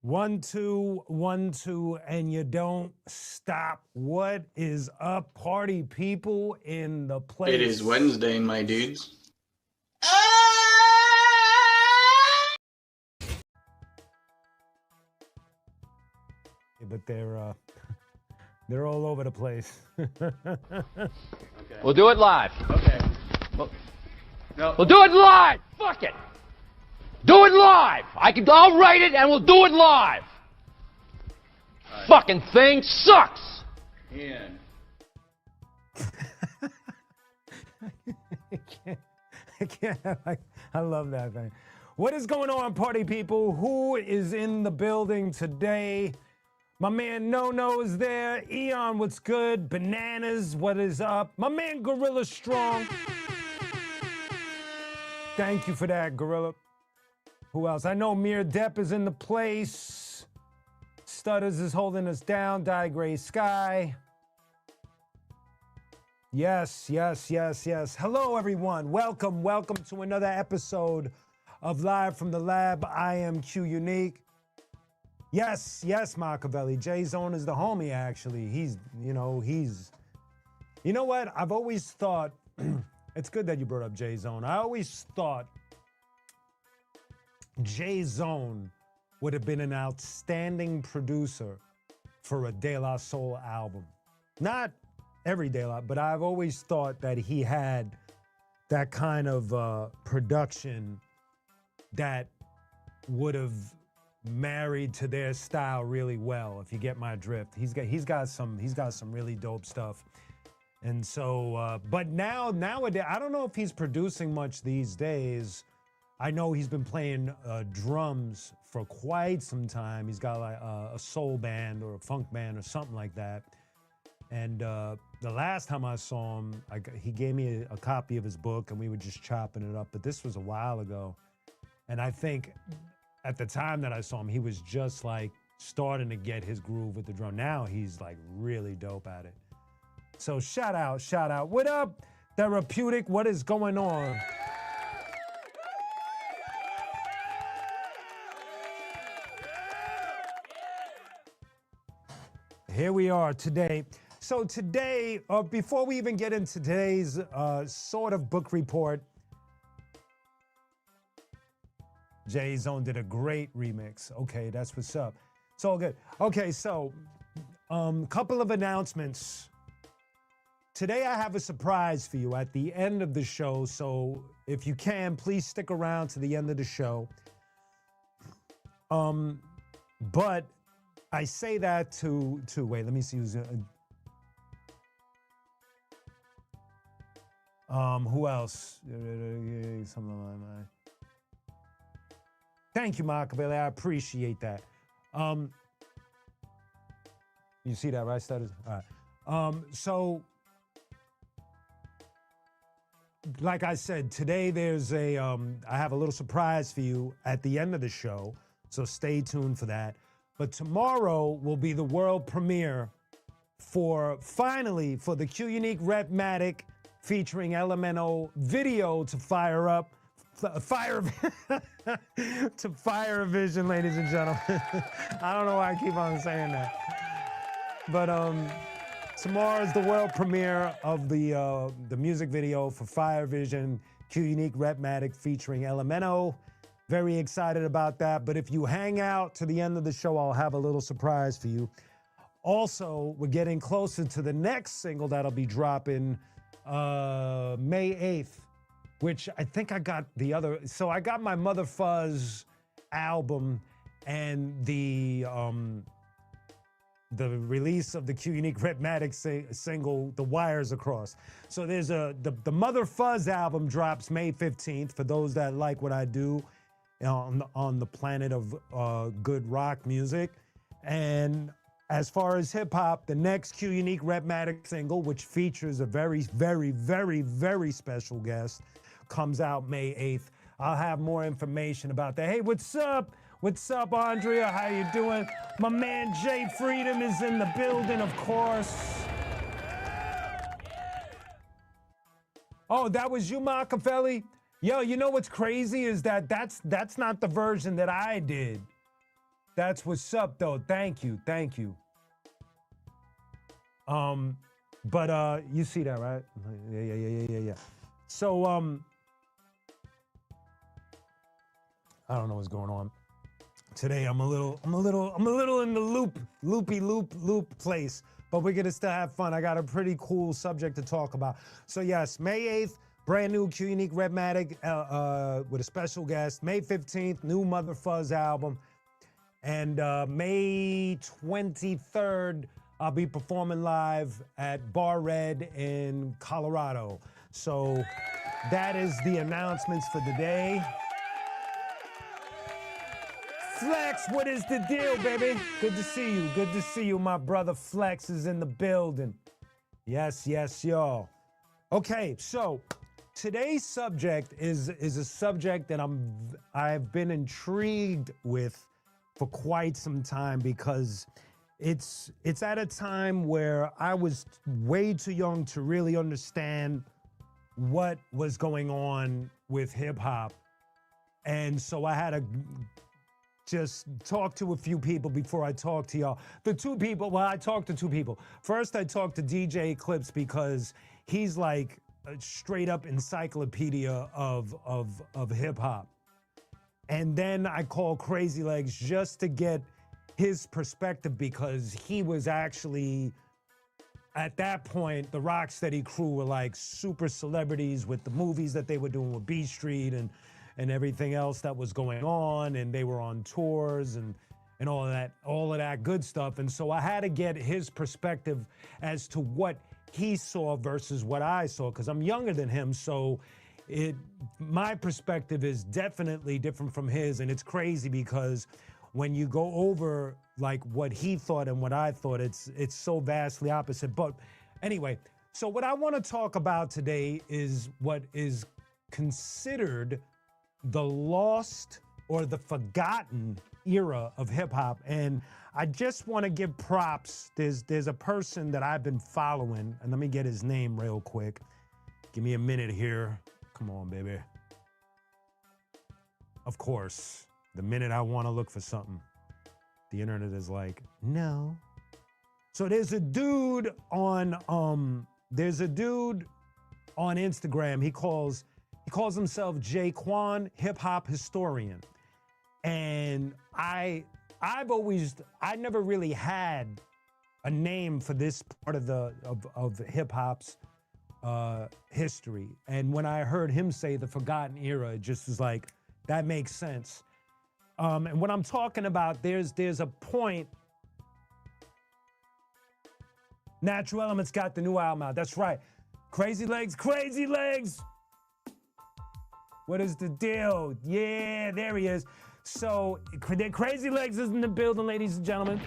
1 2, and you don't stop. What is up, party people in the place? It is Wednesday, my dudes. But they're all over the place. Okay. We'll do it live. Okay. We'll do it live. Fuck it. Do it live. I'll write it and we'll do it live. Right. Fucking thing sucks. Ian. I can't. I love that thing. What is going on, party people? Who is in the building today? My man No is there. Eon, what's good? Bananas, what is up? My man Gorilla Strong. Thank you for that, Gorilla. Who else? I know Mir Depp is in the place. Stutters is holding us down. Die Gray Sky. Yes. Hello, everyone. Welcome to another episode of Live from the Lab. I am qunique. Yes, Machiavelli. J-Zone is the homie, actually. He's, you know what? I've always thought, it's good that you brought up J-Zone. I always thought J-Zone would have been an outstanding producer for a De La Soul album. Not every De La, but I've always thought that he had that kind of production that would have married to their style really well, if you get my drift. He's got some really dope stuff. And so, but nowadays, I don't know if he's producing much these days. I know he's been playing drums for quite some time. He's got like a soul band or a funk band or something like that. And the last time I saw him, he gave me a copy of his book and we were just chopping it up. But this was a while ago. And I think at the time that I saw him, he was just like starting to get his groove with the drum. Now he's like really dope at it. So shout out. What up, Therapeutic? What is going on? Here we are today. So today, before we even get into today's sort of book report, J-Zone did a great remix. Okay, that's what's up. It's all good. Okay, so couple of announcements. Today I have a surprise for you at the end of the show, so if you can, please stick around to the end of the show. But I say that to wait, let me see who's who else? Something like that. Thank you, Machiavelli. I appreciate that. You see that, right, Stutters? All right. So, like I said, today there's I have a little surprise for you at the end of the show, so stay tuned for that. But tomorrow will be the world premiere for the qunique Rhythmatic featuring Elemento video to fire up. Fire Vision, ladies and gentlemen. I don't know why I keep on saying that. But tomorrow is the world premiere of the music video for Fire Vision, qunique Rhythmatic featuring Elemento. Very excited about that. But if you hang out to the end of the show, I'll have a little surprise for you. Also, we're getting closer to the next single that'll be dropping May 8th. Which I think I got the other. So I got my Mother Fuzz album and the release of the qunique Rhythmatic single, The Wires Across. So there's the Mother Fuzz album drops May 15th for those that like what I do on the planet of good rock music. And as far as hip hop, the next qunique Rhythmatic single, which features a very, very, very, very special guest, comes out May 8th. I'll have more information about that. Hey, what's up? What's up, Andrea? How you doing? My man Jay Freedom is in the building, of course. Oh, that was you, Machiavelli? Yo, you know what's crazy is that's not the version that I did. That's what's up, though. Thank you. But you see that, right? Yeah. So I don't know what's going on. Today I'm a little in the loop place, but we're gonna still have fun. I got a pretty cool subject to talk about. So yes, May 8th, brand new qunique Redmatic with a special guest. May 15th, new Mother Fuzz album. And May 23rd, I'll be performing live at Bar Red in Colorado. So that is the announcements for the day. Flex, what is the deal, baby? Good to see you. Good to see you. My brother Flex is in the building. Yes, y'all. Okay, so today's subject is a subject that I've been intrigued with for quite some time, because it's at a time where I was way too young to really understand what was going on with hip hop. And so I had to just talk to a few people before I talk to y'all. I talked to two people. First, I talked to DJ Eclipse, because he's like a straight up encyclopedia of hip hop. And then I called Crazy Legs just to get his perspective, because he was actually, at that point, the Rocksteady crew were like super celebrities with the movies that they were doing with B Street and everything else that was going on, and they were on tours and all of that good stuff. And so I had to get his perspective as to what he saw versus what I saw, because I'm younger than him. So my perspective is definitely different from his, and it's crazy because when you go over like what he thought and what I thought, it's so vastly opposite. But anyway, so what I want to talk about today is what is considered the lost or the forgotten era of hip hop. And I just want to give props. There's a person that I've been following, and let me get his name real quick. Give me a minute here. Come on, baby. Of course, the minute I want to look for something, the internet is like, no. So there's a dude on Instagram. He calls himself J-Quan, hip hop historian. And I never really had a name for this part of hip hop's history. And when I heard him say the forgotten era, it just was like, that makes sense. And what I'm talking about, there's a point. Natural Elements got the new album out. That's right. Crazy Legs. What is the deal? Yeah, there he is. So Crazy Legs is in the building, ladies and gentlemen.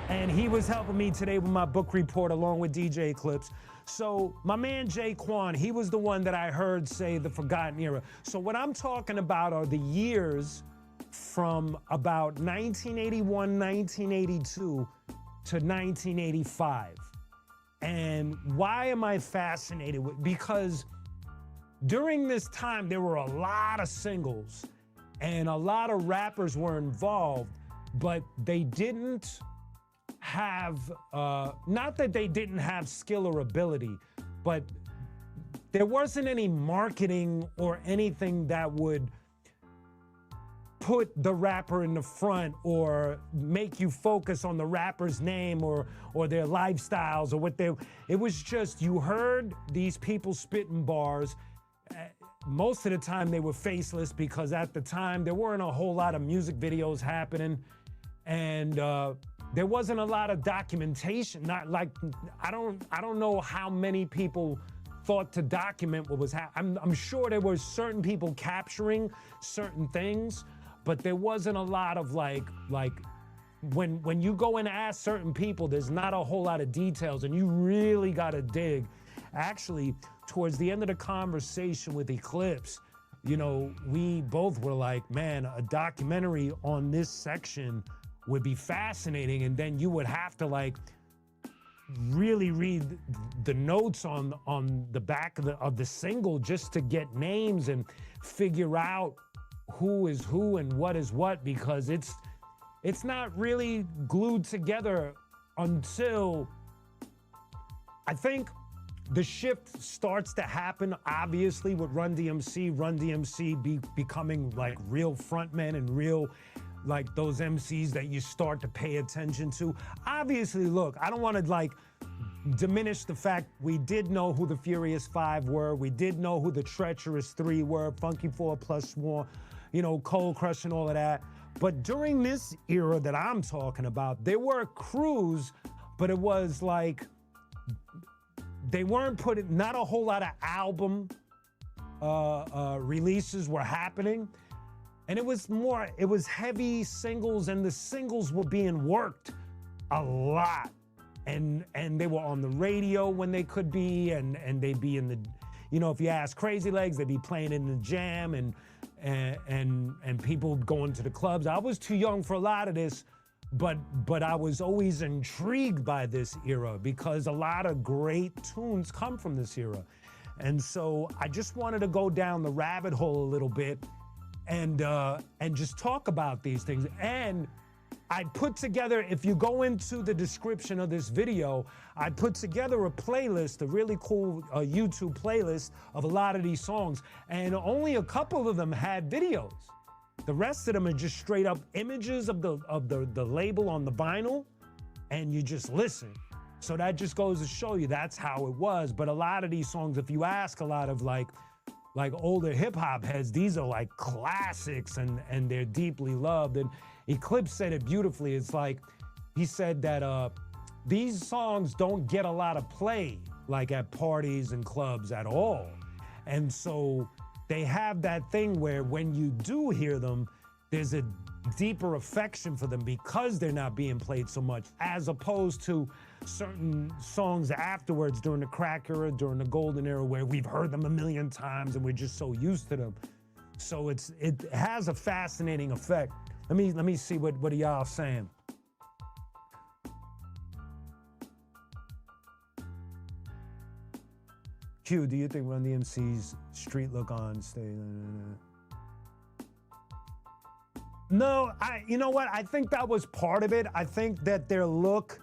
And he was helping me today with my book report along with DJ Eclipse. So my man Jay Quan, he was the one that I heard say the forgotten era. So what I'm talking about are the years from about 1981, 1982 to 1985. And why am I fascinated with? Because during this time, there were a lot of singles and a lot of rappers were involved, but they didn't have, not that they didn't have skill or ability, but there wasn't any marketing or anything that would put the rapper in the front or make you focus on the rapper's name or their lifestyles or what it was just, you heard these people spitting bars. Most of the time they were faceless, because at the time there weren't a whole lot of music videos happening, and there wasn't a lot of documentation. Not like, I don't know how many people thought to document what was happening. I'm sure there were certain people capturing certain things, but there wasn't a lot of like when you go and ask certain people, there's not a whole lot of details, and you really got to dig. Actually, towards the end of the conversation with Eclipse, you know, we both were like, man, a documentary on this section would be fascinating, and then you would have to like really read the notes on the back of the single just to get names and figure out who is who and what is what, because it's not really glued together until I think the shift starts to happen, obviously, with Run DMC becoming like real frontmen and real, like those MCs that you start to pay attention to. Obviously, look, I don't want to like diminish the fact we did know who the Furious Five were. We did know who the Treacherous Three were, Funky 4+1, you know, Cold Crush and all of that. But during this era that I'm talking about, there were crews, but it was like, they weren't putting, not a whole lot of album releases were happening. And it was heavy singles, and the singles were being worked a lot. And they were on the radio when they could be, and they'd be in the, you know, if you ask Crazy Legs, they'd be playing in the jam and people going to the clubs. I was too young for a lot of this, but I was always intrigued by this era because a lot of great tunes come from this era. And so I just wanted to go down the rabbit hole a little bit and just talk about these things. And I put together, if you go into the description of this video, I put together a playlist, a really cool YouTube playlist of a lot of these songs, and only a couple of them had videos. The rest of them are just straight up images of the label on the vinyl, and you just listen. So that just goes to show you that's how it was. But a lot of these songs, if you ask a lot of like older hip hop heads, these are like classics and they're deeply loved. And Eclipse said it beautifully. It's like, he said that these songs don't get a lot of play like at parties and clubs at all. And so they have that thing where when you do hear them, there's a deeper affection for them because they're not being played so much, as opposed to certain songs afterwards during the crack era, during the golden era, where we've heard them a million times and we're just so used to them. So it has a fascinating effect. Let me see what are y'all saying. Q, do you think Run DMC's street look on stage? No, you know what? I think that was part of it. I think that their look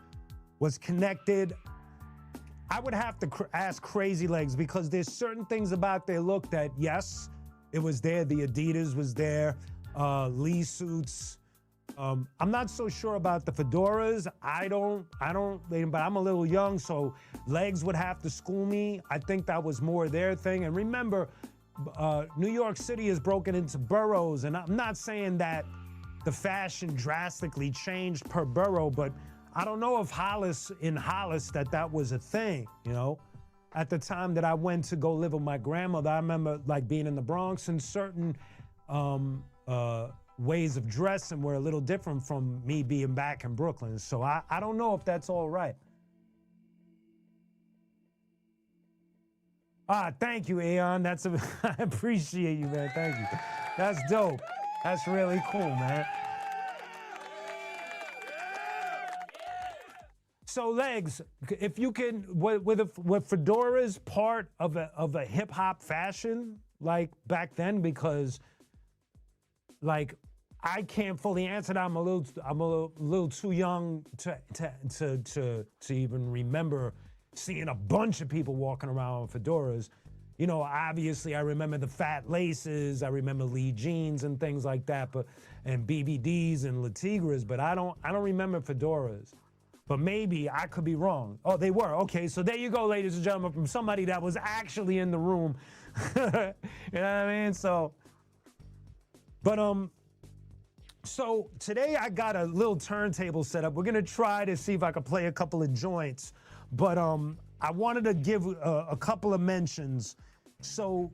was connected. I would have to ask Crazy Legs because there's certain things about their look that, yes, it was there. The Adidas was there, Lee suits. I'm not so sure about the fedoras. I don't, but I'm a little young, so Legs would have to school me. I think that was more their thing. And remember, New York City is broken into boroughs, and I'm not saying that the fashion drastically changed per borough, but I don't know if in Hollis that was a thing, you know? At the time that I went to go live with my grandmother, I remember like being in the Bronx, and certain ways of dressing were a little different from me being back in Brooklyn. So I don't know if that's all right. Thank you, Aeon. I appreciate you, man. Thank you. That's dope. That's really cool, man. So Legs, if you can, with fedoras part of a hip hop fashion like back then, because like I can't fully answer that. I'm a little too young to even remember seeing a bunch of people walking around with fedoras. You know, obviously I remember the fat laces, I remember Lee jeans and things like that, and BBDs and Le Tigres, but I don't remember fedoras. But maybe I could be wrong. Oh, they were. Okay, so there you go, ladies and gentlemen, from somebody that was actually in the room. You know what I mean? So, but so today I got a little turntable set up. We're gonna try to see if I can play a couple of joints, but I wanted to give a couple of mentions. So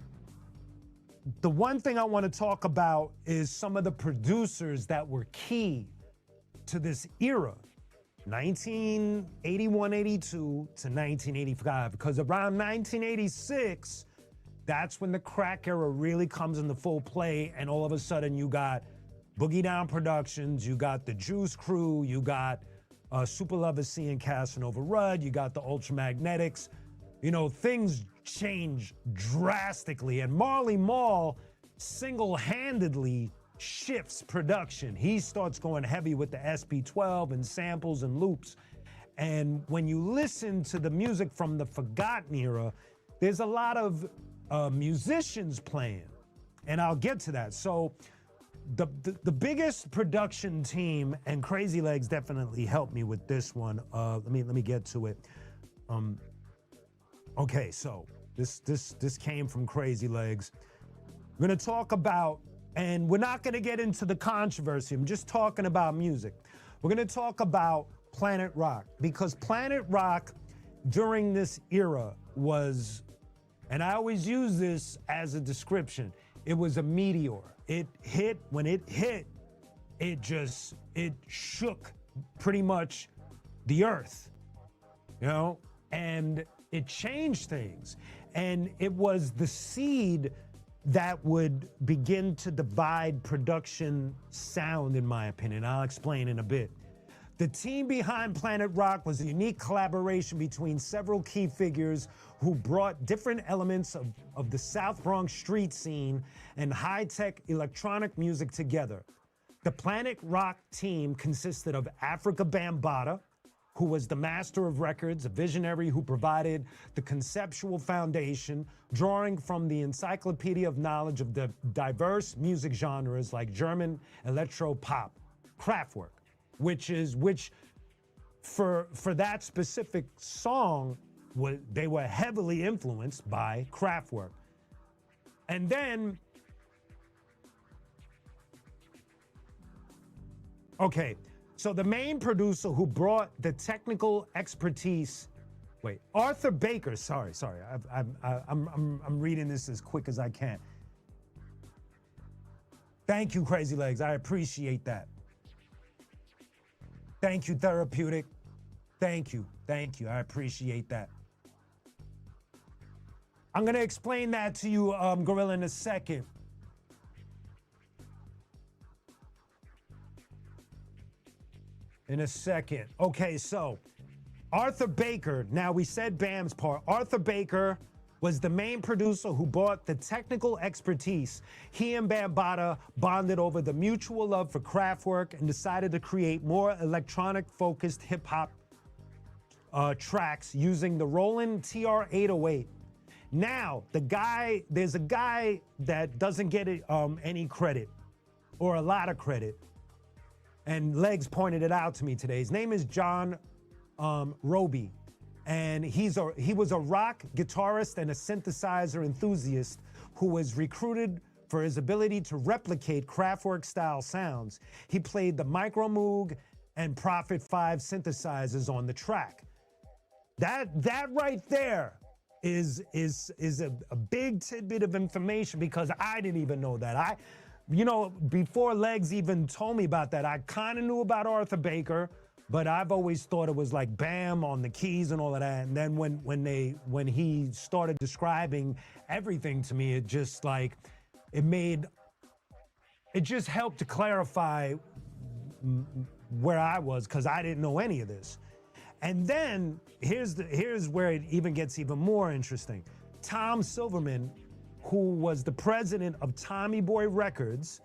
the one thing I want to talk about is some of the producers that were key to this era, 1981-82 to 1985, because around 1986, that's when the crack era really comes into full play, and all of a sudden you got Boogie Down Productions, you got the Juice Crew, you got Super Lover C and Casanova Rudd, you got the Ultramagnetics. You know, things change drastically, and Marley Marl single-handedly shifts production. He starts going heavy with the SP12 and samples and loops. And when you listen to the music from the Forgotten era, there's a lot of musicians playing, and I'll get to that. So the biggest production team, and Crazy Legs definitely helped me with this one. Let me get to it. Okay, so this came from Crazy Legs. We're gonna talk about, and we're not gonna get into the controversy. I'm just talking about music. We're gonna talk about Planet Rock, because Planet Rock during this era was, and I always use this as a description, it was a meteor. It hit, when it hit, it shook pretty much the earth, you know, and it changed things. And it was the seed that would begin to divide production sound, in my opinion. I'll explain in a bit. The team behind Planet Rock was a unique collaboration between several key figures who brought different elements of the South Bronx street scene and high-tech electronic music together. The Planet Rock team consisted of Africa Bambaataa, who was the master of records, a visionary who provided the conceptual foundation, drawing from the encyclopedia of knowledge of the diverse music genres like German electro-pop, Kraftwerk, which for that specific song, they were heavily influenced by Kraftwerk. And then, okay, so the main producer who brought the technical expertise, Arthur Baker, sorry, I'm reading this as quick as I can. Thank you, Crazy Legs, I appreciate that. Thank you, Therapeutic. Thank you, I appreciate that. I'm gonna explain that to you, Gorilla, in a second. Okay, so Arthur Baker, now we said Bam's part. Arthur Baker was the main producer who brought the technical expertise. He and Bambaataa bonded over the mutual love for Kraftwerk and decided to create more electronic-focused hip-hop tracks using the Roland TR-808. Now, there's a guy that doesn't get any credit, or a lot of credit, and Legs pointed it out to me today. His name is John Roby, and he was a rock guitarist and a synthesizer enthusiast who was recruited for his ability to replicate Kraftwerk-style sounds. He played the Micro Moog and Prophet 5 synthesizers on the track. That right there is a big tidbit of information, because I didn't even know that. Before Legs even told me about that, I kind of knew about Arthur Baker, but I've always thought it was like Bam on the keys and all of that. And then when he started describing everything to me, it just helped to clarify where I was, because I didn't know any of this. And then here's where it even gets even more interesting. Tom Silverman, who was the president of Tommy Boy Records,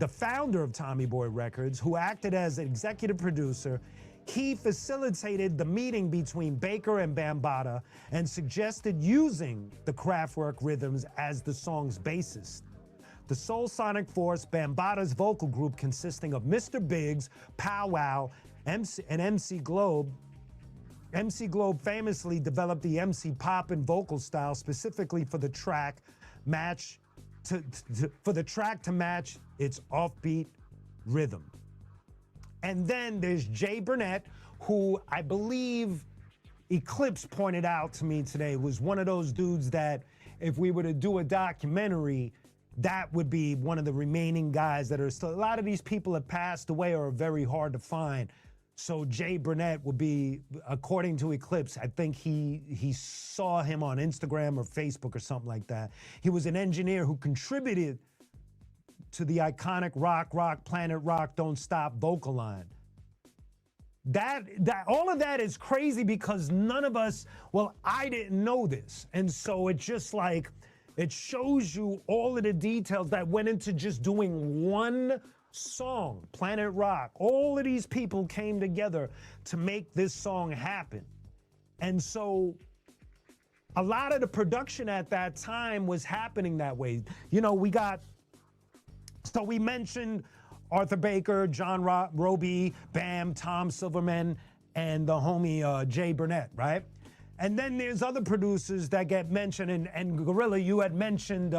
the founder of Tommy Boy Records, who acted as an executive producer, he facilitated the meeting between Baker and Bambaataa and suggested using the Kraftwerk rhythms as the song's bassist. The Soul Sonic Force, Bambaata's vocal group consisting of Mr. Biggs, Pow Wow, and MC Globe. MC Globe famously developed the MC Pop and vocal style specifically for the track to match its offbeat rhythm. And then there's Jay Burnett, who I believe Eclipse pointed out to me today was one of those dudes that if we were to do a documentary, that would be one of the remaining guys that are still. A lot of these people have passed away or are very hard to find. So Jay Burnett would be, according to Eclipse, I think he saw him on Instagram or Facebook or something like that. He was an engineer who contributed to the iconic Rock, Planet Rock, Don't Stop vocal line. That all of that is crazy because none of us, well, I didn't know this. And so it's just like, It shows you all of the details that went into just doing one song, Planet Rock. All of these people came together to make this song happen. And so a lot of the production at that time was happening that way. You know, we mentioned Arthur Baker, John Roby, Bam, Tom Silverman, and the homie Jay Burnett, right? And then there's other producers that get mentioned, and Gorilla, you had mentioned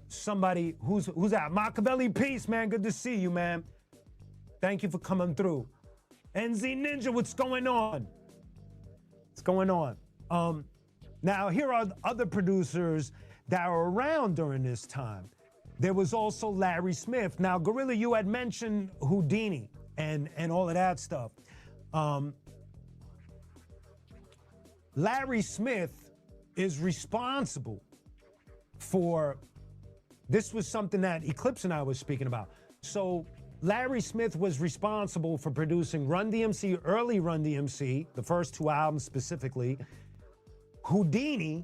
somebody who's that? Machiavelli Peace, man, good to see you, man. Thank you for coming through. NZ Ninja, what's going on? What's going on? Now, here are other producers that were around during this time. There was also Larry Smith. Now, Gorilla, you had mentioned Houdini and all of that stuff. Larry Smith is responsible for, this was something that Eclipse and I was speaking about. So Larry Smith was responsible for producing Run DMC, early Run DMC, the first 2 albums specifically, Houdini,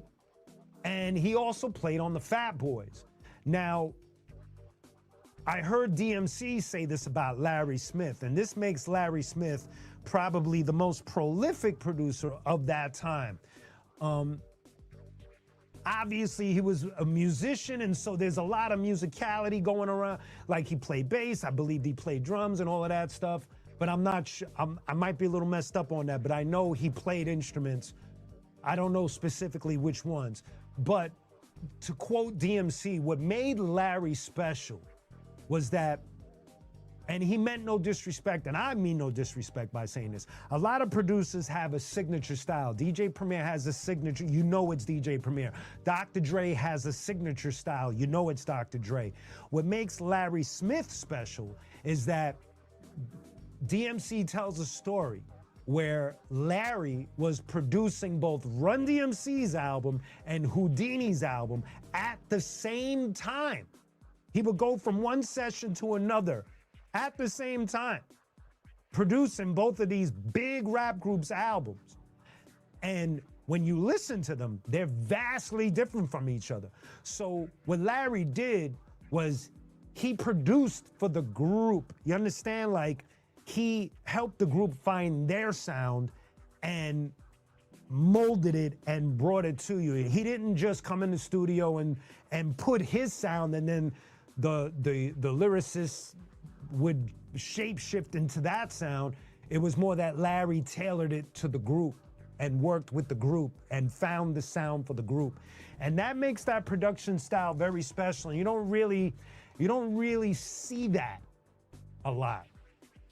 and he also played on the Fat Boys. Now, I heard DMC say this about Larry Smith, and this makes Larry Smith probably the most prolific producer of that time. Obviously, he was a musician, and so there's a lot of musicality going around. Like, he played bass, I believe he played drums and all of that stuff, but I'm not sure, I might be a little messed up on that, but I know he played instruments. I don't know specifically which ones. But to quote DMC, what made Larry special was that, and he meant no disrespect, and I mean no disrespect by saying this, a lot of producers have a signature style. DJ Premier has a signature, you know it's DJ Premier. Dr. Dre has a signature style, you know it's Dr. Dre. What makes Larry Smith special is that DMC tells a story where Larry was producing both Run DMC's album and Houdini's album at the same time. He would go from one session to another at the same time, producing both of these big rap groups' albums. And when you listen to them, they're vastly different from each other. So what Larry did was he produced for the group. You understand? Like, he helped the group find their sound and molded it and brought it to you. He didn't just come in the studio and put his sound and then the lyricist would shapeshift into that sound. It was more that Larry tailored it to the group and worked with the group and found the sound for the group. And that makes that production style very special. And you don't really see that a lot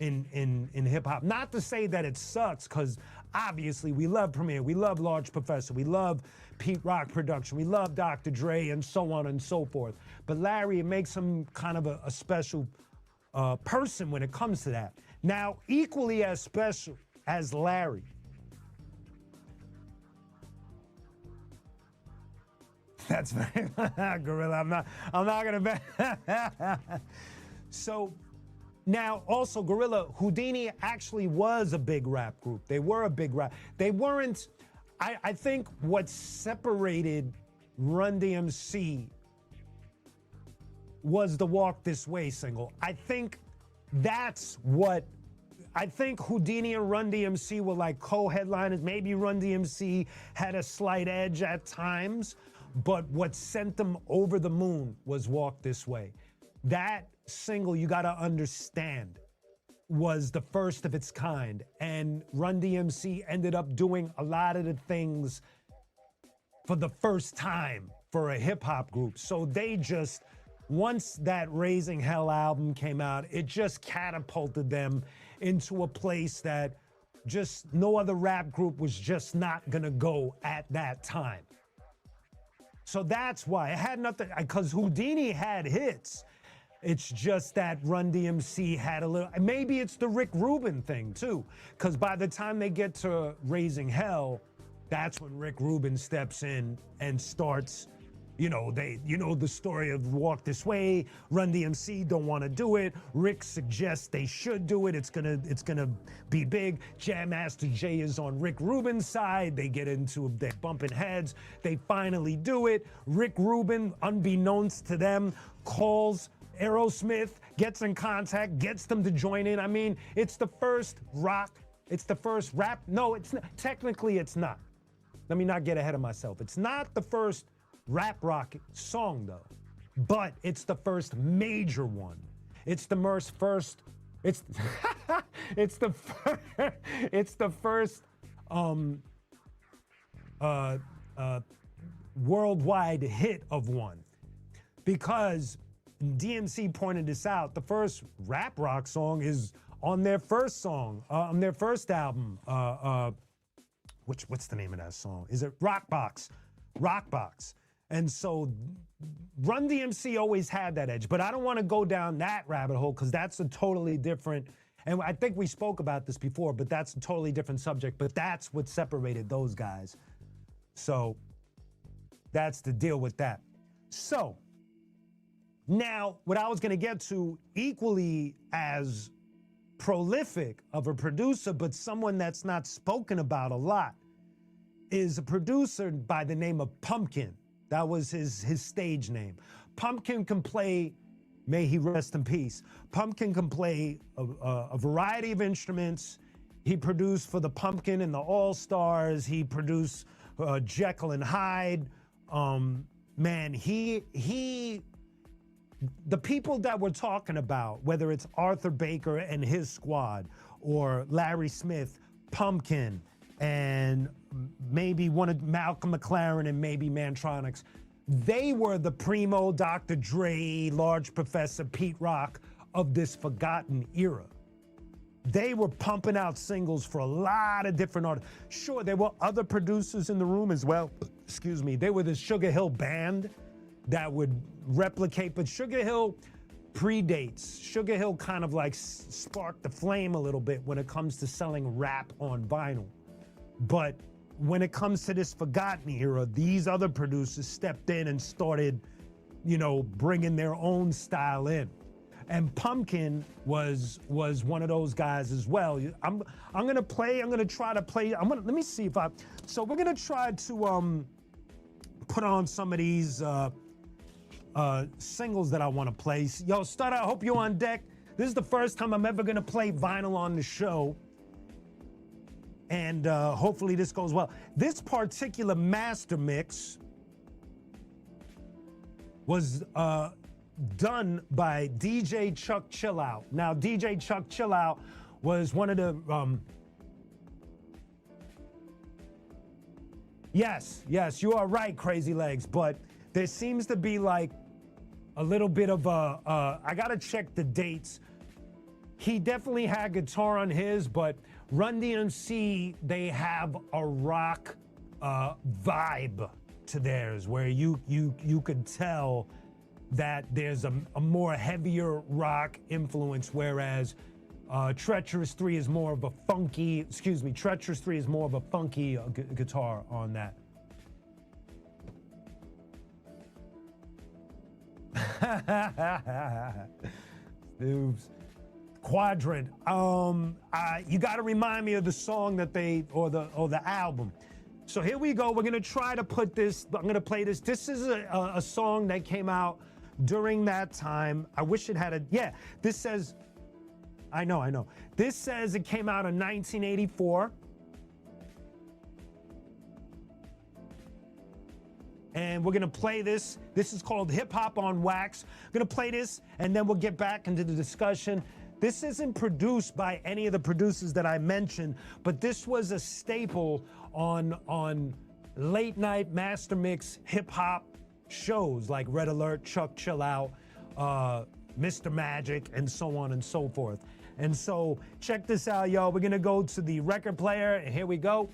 in hip hop. Not to say that it sucks, because obviously we love Premier, we love Large Professor, we love Pete Rock production, we love Dr. Dre, and so on and so forth. But Larry, it makes him kind of a special person when it comes to that. Now, equally as special as Larry, that's very Gorilla. I'm not gonna bet. So now, also, Gorilla, Houdini actually was a big rap group. They were a big rap. They weren't. I think what separated Run DMC was the Walk This Way single. I think that's what. I think Houdini and Run DMC were like co-headliners. Maybe Run DMC had a slight edge at times, but what sent them over the moon was Walk This Way. That single, you gotta understand, was the first of its kind. And Run DMC ended up doing a lot of the things for the first time for a hip hop group. So they just, once that Raising Hell album came out, it just catapulted them into a place that just no other rap group was just not gonna go at that time. So that's why it had nothing, because Houdini had hits. It's just that Run DMC had a little, maybe it's the Rick Rubin thing too, because by the time they get to Raising Hell, that's when Rick Rubin steps in and starts You know, the story of Walk This Way, Run DMC don't want to do it. Rick suggests they should do it. It's gonna be big. Jam Master Jay is on Rick Rubin's side. They get into, they're bumping heads. They finally do it. Rick Rubin, unbeknownst to them, calls Aerosmith, gets in contact, gets them to join in. I mean, it's the first rock, it's the first rap. No, it's not. Technically, it's not. Let me not get ahead of myself. It's not the first rap rock song though, but it's the first major one. It's the first. It's it's the first worldwide hit of one, because DMC pointed this out. The first rap rock song is on their first song, on their first album. What's the name of that song? Is it Rockbox? Rockbox. And so Run DMC always had that edge, but I don't want to go down that rabbit hole because that's a totally different, and I think we spoke about this before, but that's a totally different subject, but that's what separated those guys. So that's the deal with that. So now what I was going to get to, equally as prolific of a producer, but someone that's not spoken about a lot, is a producer by the name of Pumpkin. That was his stage name. Pumpkin can play, may he rest in peace. Pumpkin can play a variety of instruments. He produced for the Pumpkin and the All-Stars. He produced Jekyll and Hyde. Man, the people that we're talking about, whether it's Arthur Baker and his squad, or Larry Smith, Pumpkin, and maybe one of Malcolm McLaren and maybe Mantronics, they were the primo Dr. Dre, Large Professor, Pete Rock of this forgotten era. They were pumping out singles for a lot of different artists. Sure, there were other producers in the room as well. Excuse me. They were the Sugar Hill Band that would replicate, but Sugar Hill predates. Sugar Hill kind of like sparked the flame a little bit when it comes to selling rap on vinyl. But when it comes to this forgotten era, these other producers stepped in and started, you know, bringing their own style in. And Pumpkin was one of those guys as well. I'm gonna try to play. Let me see if so we're gonna try to put on some of these singles that I want to play. Yo, start out. I hope you're on deck. This is the first time I'm ever gonna play vinyl on the show, and hopefully this goes well. This particular master mix was done by DJ Chuck Chillout. Now, DJ Chuck Chillout was one of the yes, you are right, Crazy Legs, but there seems to be like a little bit of I gotta check the dates. He definitely had guitar on his, but Run DMC, they have a rock vibe to theirs, where you could tell that there's a more heavier rock influence, whereas Treacherous 3 is more of a funky, Treacherous 3 is more of a funky guitar on that. Oops. Quadrant. You got to remind me of the song that or the album. So here we go. We're gonna try to put this. I'm gonna play this. This is a song that came out during that time. I wish it had this says, I know. This says it came out in 1984. And we're gonna play this. This is called Hip Hop on Wax. I'm gonna play this, and then we'll get back into the discussion. This isn't produced by any of the producers that I mentioned, but this was a staple on late night master mix hip hop shows like Red Alert, Chuck Chillout, Mr. Magic, and so on and so forth. And so check this out, y'all. We're gonna go to the record player, and here we go.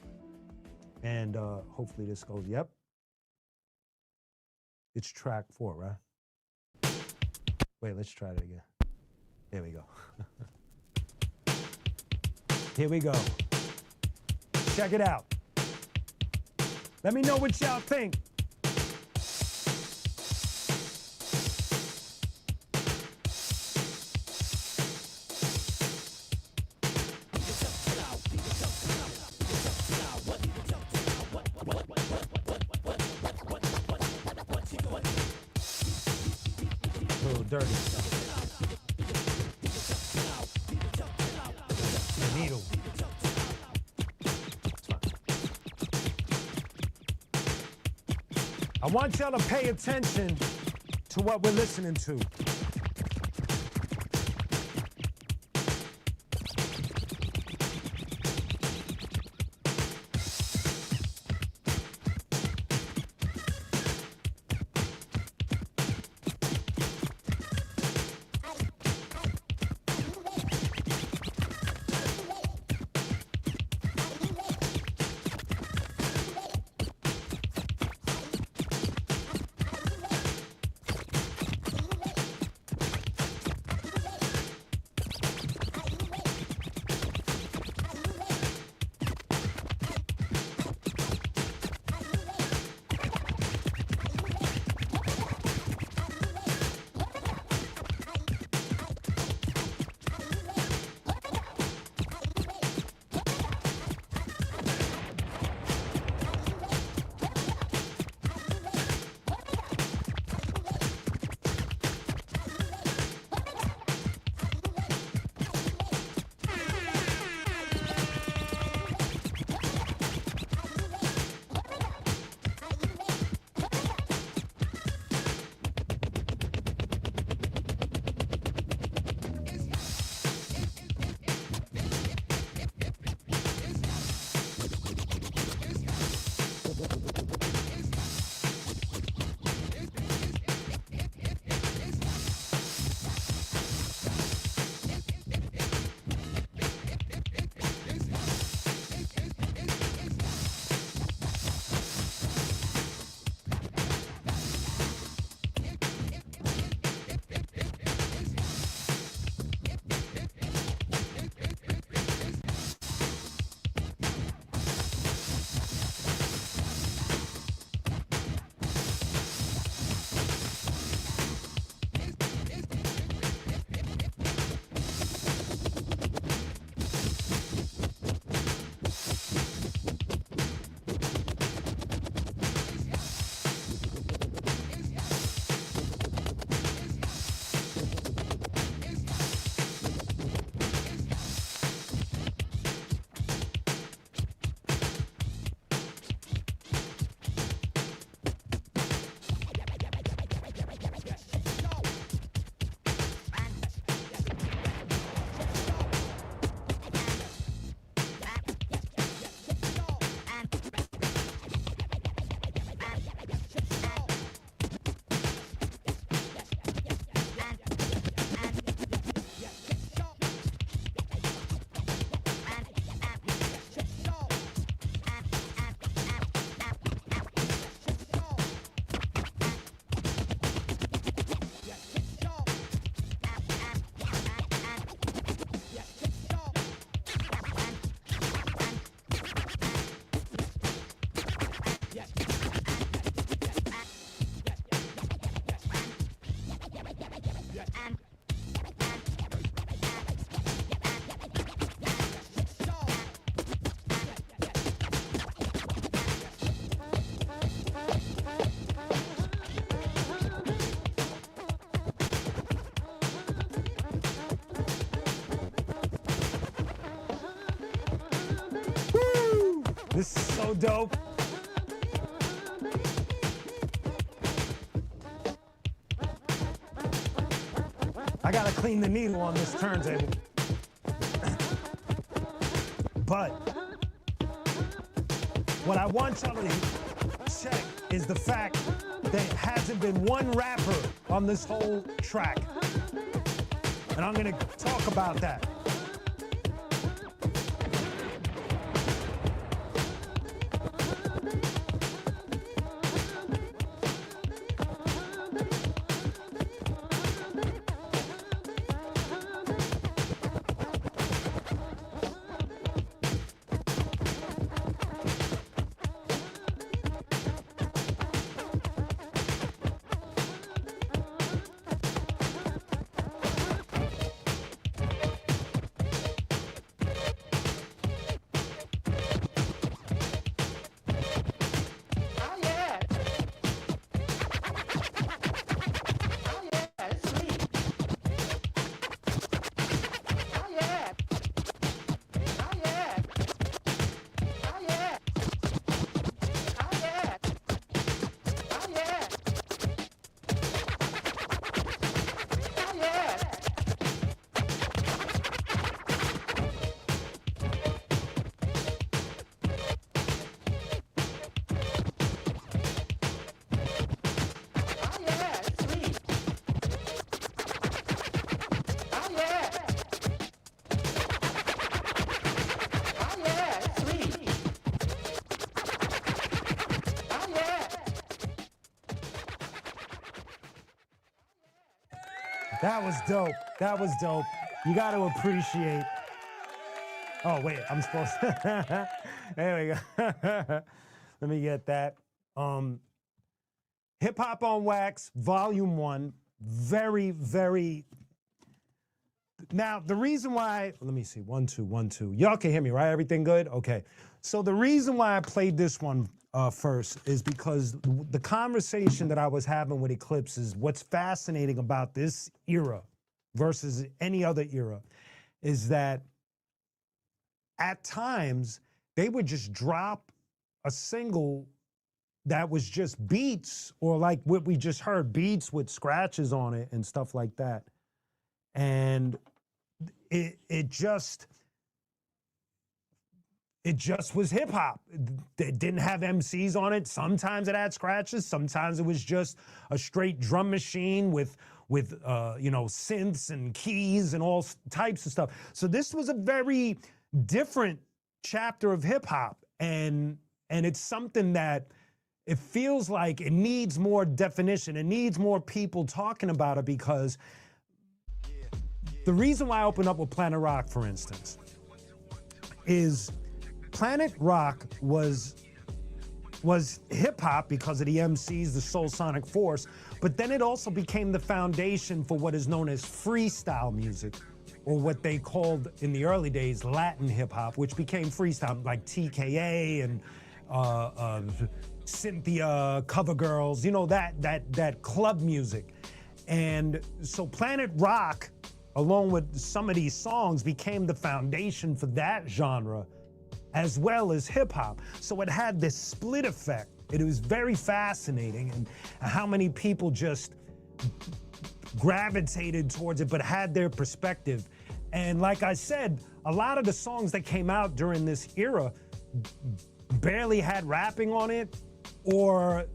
And hopefully this goes, yep. It's track 4, right? Wait, let's try it again. There we go. Here we go. Check it out. Let me know what y'all think. dirty stuff. The needle. I want y'all to pay attention to what we're listening to. This is so dope. I gotta clean the needle on this turntable. But what I want y'all to check is the fact that there hasn't been one rapper on this whole track. And I'm gonna talk about that. That was dope. That was dope. You got to appreciate. Oh, wait, I'm supposed to. There we go. Let me get that. Hip Hop on Wax, Volume 1. Very, very. Now, the reason why, let me see, 1, 2, 1, 2. Y'all can hear me, right? Everything good? Okay. So the reason why I played this one first is because the conversation that I was having with Eclipse is what's fascinating about this era versus any other era is that at times they would just drop a single that was just beats or like what we just heard, beats with scratches on it and stuff like that. And it just was hip hop. It didn't have MCs on it. Sometimes it had scratches. Sometimes it was just a straight drum machine with you know, synths and keys and all types of stuff. So this was a very different chapter of hip hop, and it's something that it feels like it needs more definition. It needs more people talking about it, because the reason why I open up with Planet Rock, for instance, is Planet Rock was hip hop because of the MCs, the Soul Sonic Force, but then it also became the foundation for what is known as freestyle music, or what they called in the early days Latin hip hop, which became freestyle, like TKA and Cynthia, Cover Girls, you know, that club music. And so Planet Rock, along with some of these songs, became the foundation for that genre, as well as hip hop. So it had this split effect. It was very fascinating, and how many people just gravitated towards it, but had their perspective. And like I said, a lot of the songs that came out during this era barely had rapping on it, or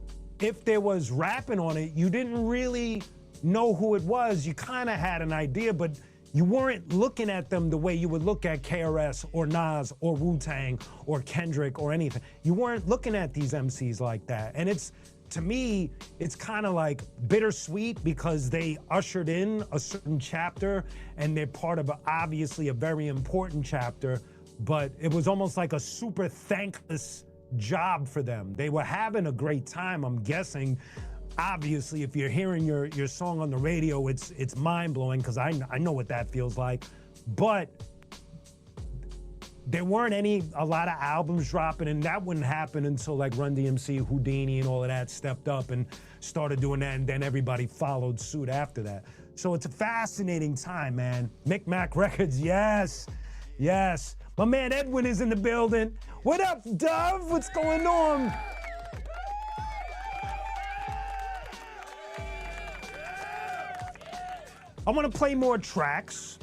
if there was rapping on it, you didn't really know who it was. You kind of had an idea, but you weren't looking at them the way you would look at KRS or Nas or Wu-Tang or Kendrick or anything. You weren't looking at these MCs like that. And it's, to me, it's kind of like bittersweet, because they ushered in a certain chapter and they're part of obviously a very important chapter, but it was almost like a super thankless job for them. They were having a great time, I'm guessing. Obviously, if you're hearing your song on the radio, it's mind-blowing, because I know what that feels like. But there weren't a lot of albums dropping, and that wouldn't happen until like Run DMC, Houdini, and all of that stepped up and started doing that, and then everybody followed suit after that. So it's a fascinating time, man. Micmac Records, yes, yes. My man Edwin is in the building. What up, Dove? What's going on? I want to play more tracks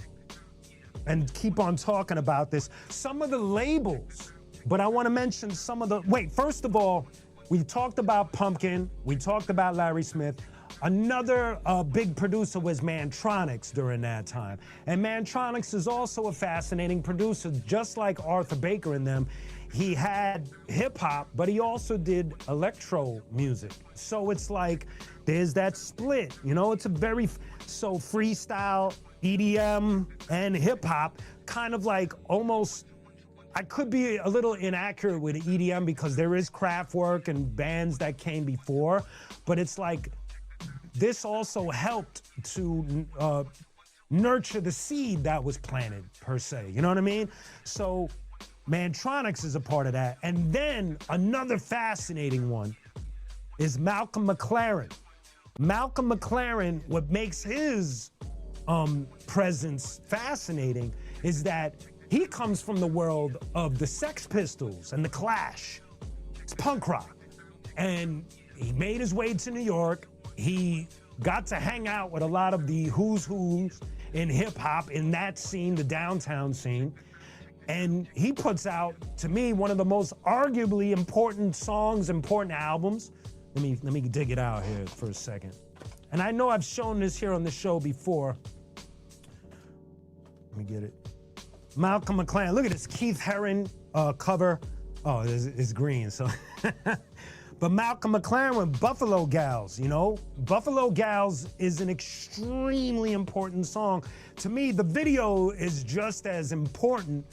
and keep on talking about this. Some of the labels, but I want to mention some of the, wait, first of all, we talked about Pumpkin, we talked about Larry Smith. Another big producer was Mantronix during that time. And Mantronix is also a fascinating producer, just like Arthur Baker and them. He had hip hop, but he also did electro music. So it's like, there's that split, you know, it's a very, so freestyle, EDM, and hip hop, kind of like almost, I could be a little inaccurate with EDM because there is Kraftwerk and bands that came before, but it's like, this also helped to nurture the seed that was planted, per se, you know what I mean? So Mantronix is a part of that. And then another fascinating one is Malcolm McLaren. Malcolm McLaren, what makes his presence fascinating is that he comes from the world of the Sex Pistols and the Clash. It's punk rock. And he made his way to New York. He got to hang out with a lot of the who's in hip hop in that scene, the downtown scene. And he puts out, to me, one of the most arguably important songs, important albums. Let me dig it out here for a second. And I know I've shown this here on the show before. Let me get it. Malcolm McLaren. Look at this Keith Haring cover. Oh, it's green. So, But Malcolm McLaren, Buffalo Gals, you know? Buffalo Gals is an extremely important song. To me, the video is just as important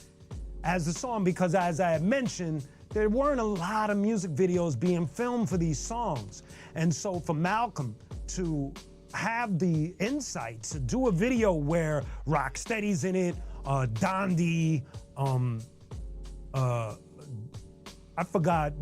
as the song because, as I had mentioned, there weren't a lot of music videos being filmed for these songs. And so for Malcolm to have the insight to do a video where Rocksteady's in it, Dondi, I forgot,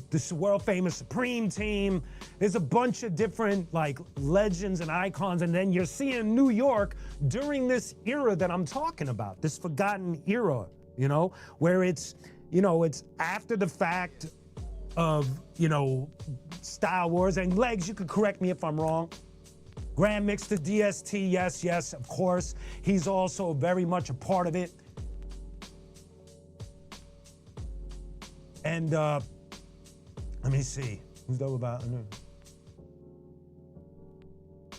this world famous Supreme Team. There's a bunch of different like legends and icons, and then you're seeing New York during this era that I'm talking about, this forgotten era, you know, where it's, you know, it's after the fact of, you know, Star Wars. And Legs, you could correct me if I'm wrong. Grand Mix to DST, yes, of course. He's also very much a part of it. And let me see, who's that about?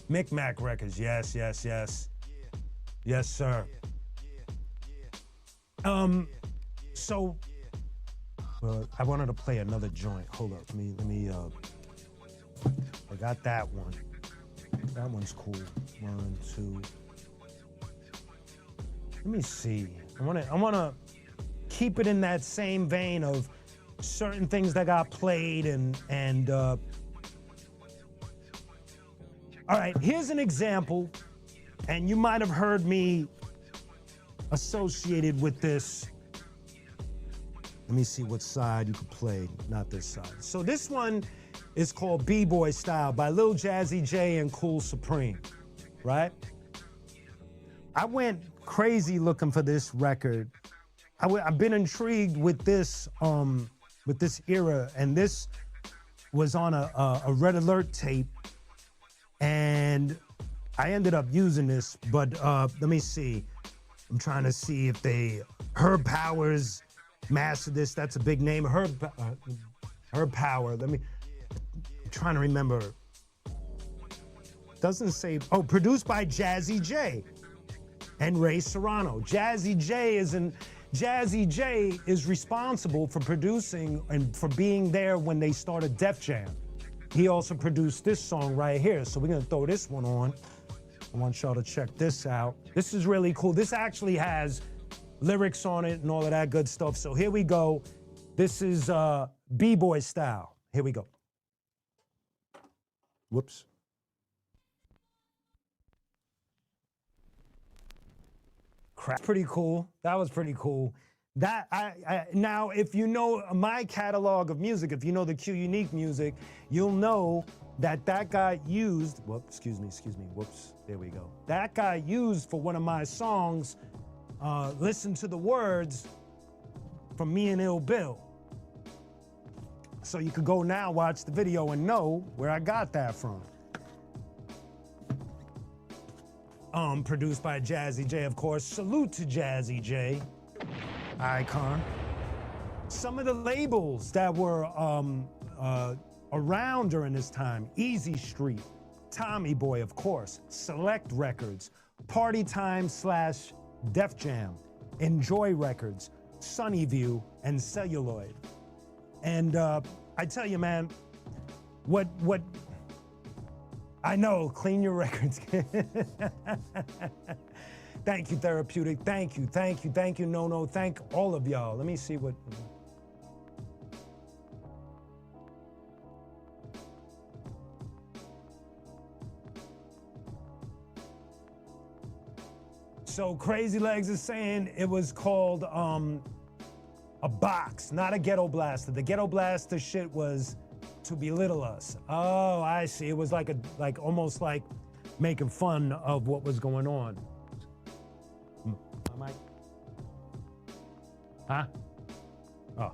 Micmac Records, yes. Yes, sir. So, I wanted to play another joint. Hold up, let me, I got that one. That one's cool. 1, 2. Let me see. I wanna keep it in that same vein of certain things that got played and all right, here's an example, and you might have heard me associated with this. Let me see what side you could play, not this side. So this one is called B-Boy Style by Lil Jazzy J and Cool Supreme, right? I went crazy looking for this record. I've been intrigued with this era, and this was on a Red Alert tape, and I ended up using this, but let me see. I'm trying to see if Herb Powers mastered this. That's a big name. Herb Power. I'm trying to remember. Doesn't say, produced by Jazzy J and Ray Serrano. Jazzy J is responsible for producing and for being there when they started Def Jam. He also produced this song right here, so we're gonna throw this one on. I want y'all to check this out. This is really cool. This actually has lyrics on it and all of that good stuff. So here we go. This is B-Boy Style. Here we go. Whoops. Crap. Pretty cool. That was pretty cool. That now, if you know my catalog of music, if you know the qunique music, you'll know that got used. Whoops, excuse me. Whoops. There we go. That got used for one of my songs. Listen to the words from me and Ill Bill. So you could go now watch the video and know where I got that from. Produced by Jazzy J, of course. Salute to Jazzy J, icon. Some of the labels that were around during this time: Easy Street, Tommy Boy, of course, Select Records, Party Time / Def Jam, Enjoy Records, Sunnyview, and Celluloid. And I tell you, man, what I know, clean your records. Thank you, Therapeutic. Thank you, No. Thank all of y'all. Let me see what. So Crazy Legs is saying it was called a box, not a ghetto blaster. The ghetto blaster shit was to belittle us. Oh, I see. It was like almost like making fun of what was going on. My mic? Huh? Oh,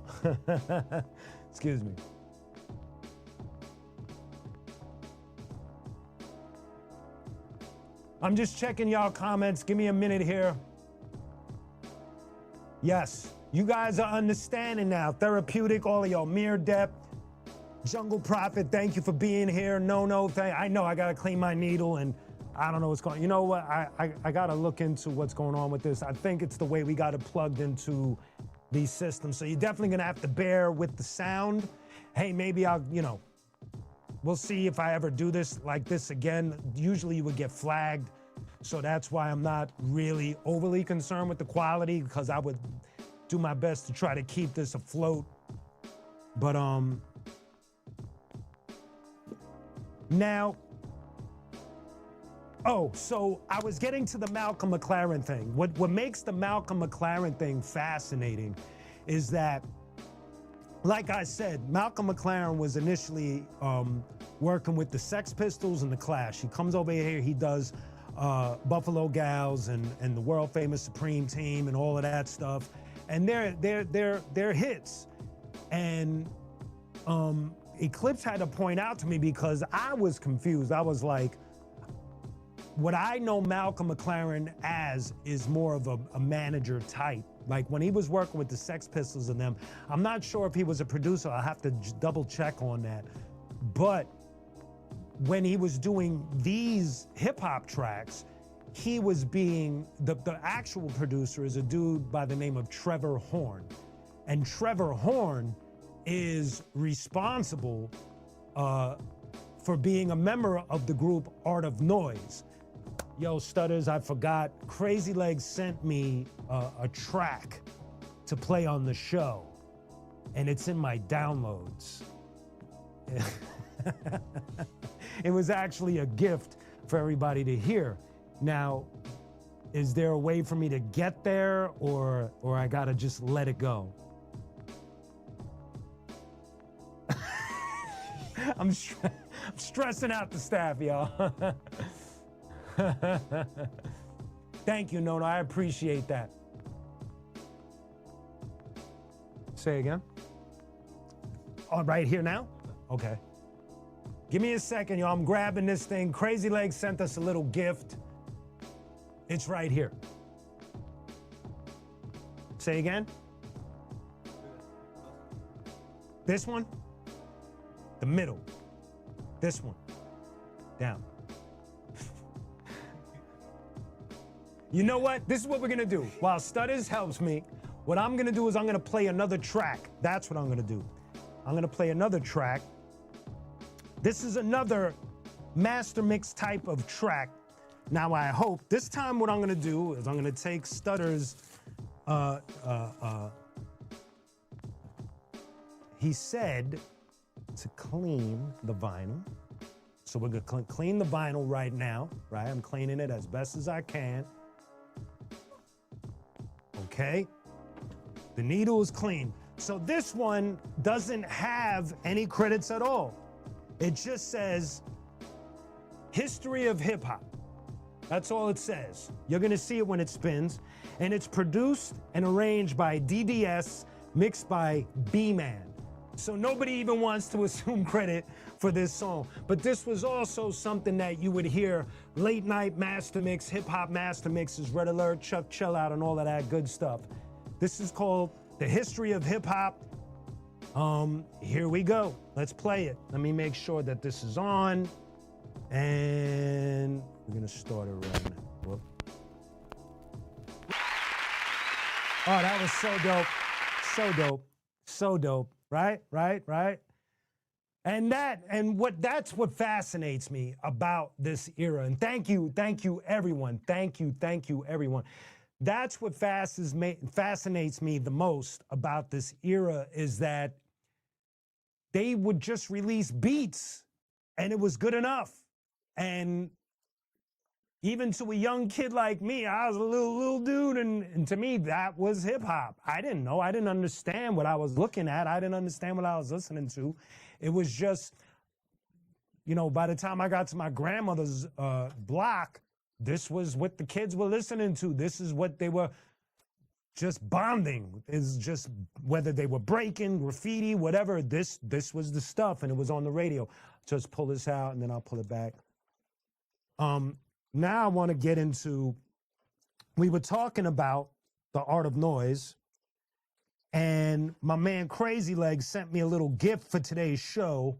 excuse me. I'm just checking y'all comments. Give me a minute here. Yes, you guys are understanding now. Therapeutic, all of y'all. Mere Depth, Jungle Prophet, thank you for being here. No, I know I gotta clean my needle and I don't know what's going on. You know what, I gotta look into what's going on with this. I think it's the way we got it plugged into these systems. So you're definitely gonna have to bear with the sound. hey, maybe I'll, we'll see if I ever do this like this again. Usually you would get flagged. So that's why I'm not really overly concerned with the quality, because I would do my best to try to keep this afloat. But now, so I was getting to the Malcolm McLaren thing. What makes the Malcolm McLaren thing fascinating is that, like I said, Malcolm McLaren was initially working with the Sex Pistols and the Clash. He comes over here, he does Buffalo Gals and the world famous Supreme Team and all of that stuff, and they're hits. And Eclipse had to point out to me, because I was confused. I was like, what I know Malcolm McLaren as is more of a manager type. Like when he was working with the Sex Pistols and them, I'm not sure if he was a producer. I'll have to double check on that. But when he was doing these hip hop tracks, he was being, the actual producer is a dude by the name of Trevor Horn. And Trevor Horn is responsible for being a member of the group Art of Noise. Yo, Stutters, I forgot. Crazy Legs sent me a track to play on the show, and it's in my downloads. It was actually a gift for everybody to hear. Now, is there a way for me to get there, or I gotta just let it go? I'm stressing out the staff, y'all. Thank you, Nono. I appreciate that. Say again. Oh, right here now? Okay. Give me a second, y'all. I'm grabbing this thing. Crazy Legs sent us a little gift. It's right here. Say again. This one? The middle. This one. Down. You know what? This is what we're gonna do. While Stutters helps me, what I'm gonna do is I'm gonna play another track. That's what I'm gonna do. I'm gonna play another track. This is another master mix type of track. Now I hope, this time what I'm gonna do is I'm gonna take Stutters, he said to clean the vinyl. So we're gonna clean the vinyl right now, right? I'm cleaning it as best as I can. Okay, the needle is clean. So this one doesn't have any credits at all. It just says history of hip hop. That's all it says. You're gonna see it when it spins. And it's produced and arranged by DDS, mixed by B-Man. So nobody even wants to assume credit for this song. But this was also something that you would hear late night master mix, hip hop master mixes, Red Alert, Chuck Chill Out, and all of that good stuff. This is called The History of Hip Hop. Here we go. Let's play it. Let me make sure that this is on. And we're gonna start it right now. Whoop. Oh, that was so dope. So dope. So dope. Right. And that's what fascinates me about this era. And thank you everyone. Thank you everyone. That's what fascinates me the most about this era, is that they would just release beats and it was good enough. And even to a young kid like me, I was a little dude, and to me, that was hip hop. I didn't know. I didn't understand what I was looking at. I didn't understand what I was listening to. It was just, by the time I got to my grandmother's block, this was what the kids were listening to. This is what they were just bonding. Is just whether they were breaking, graffiti, whatever. This was the stuff, and it was on the radio. Just pull this out, and then I'll pull it back. Now I want to get into, we were talking about the Art of Noise, and my man Crazy Legs sent me a little gift for today's show.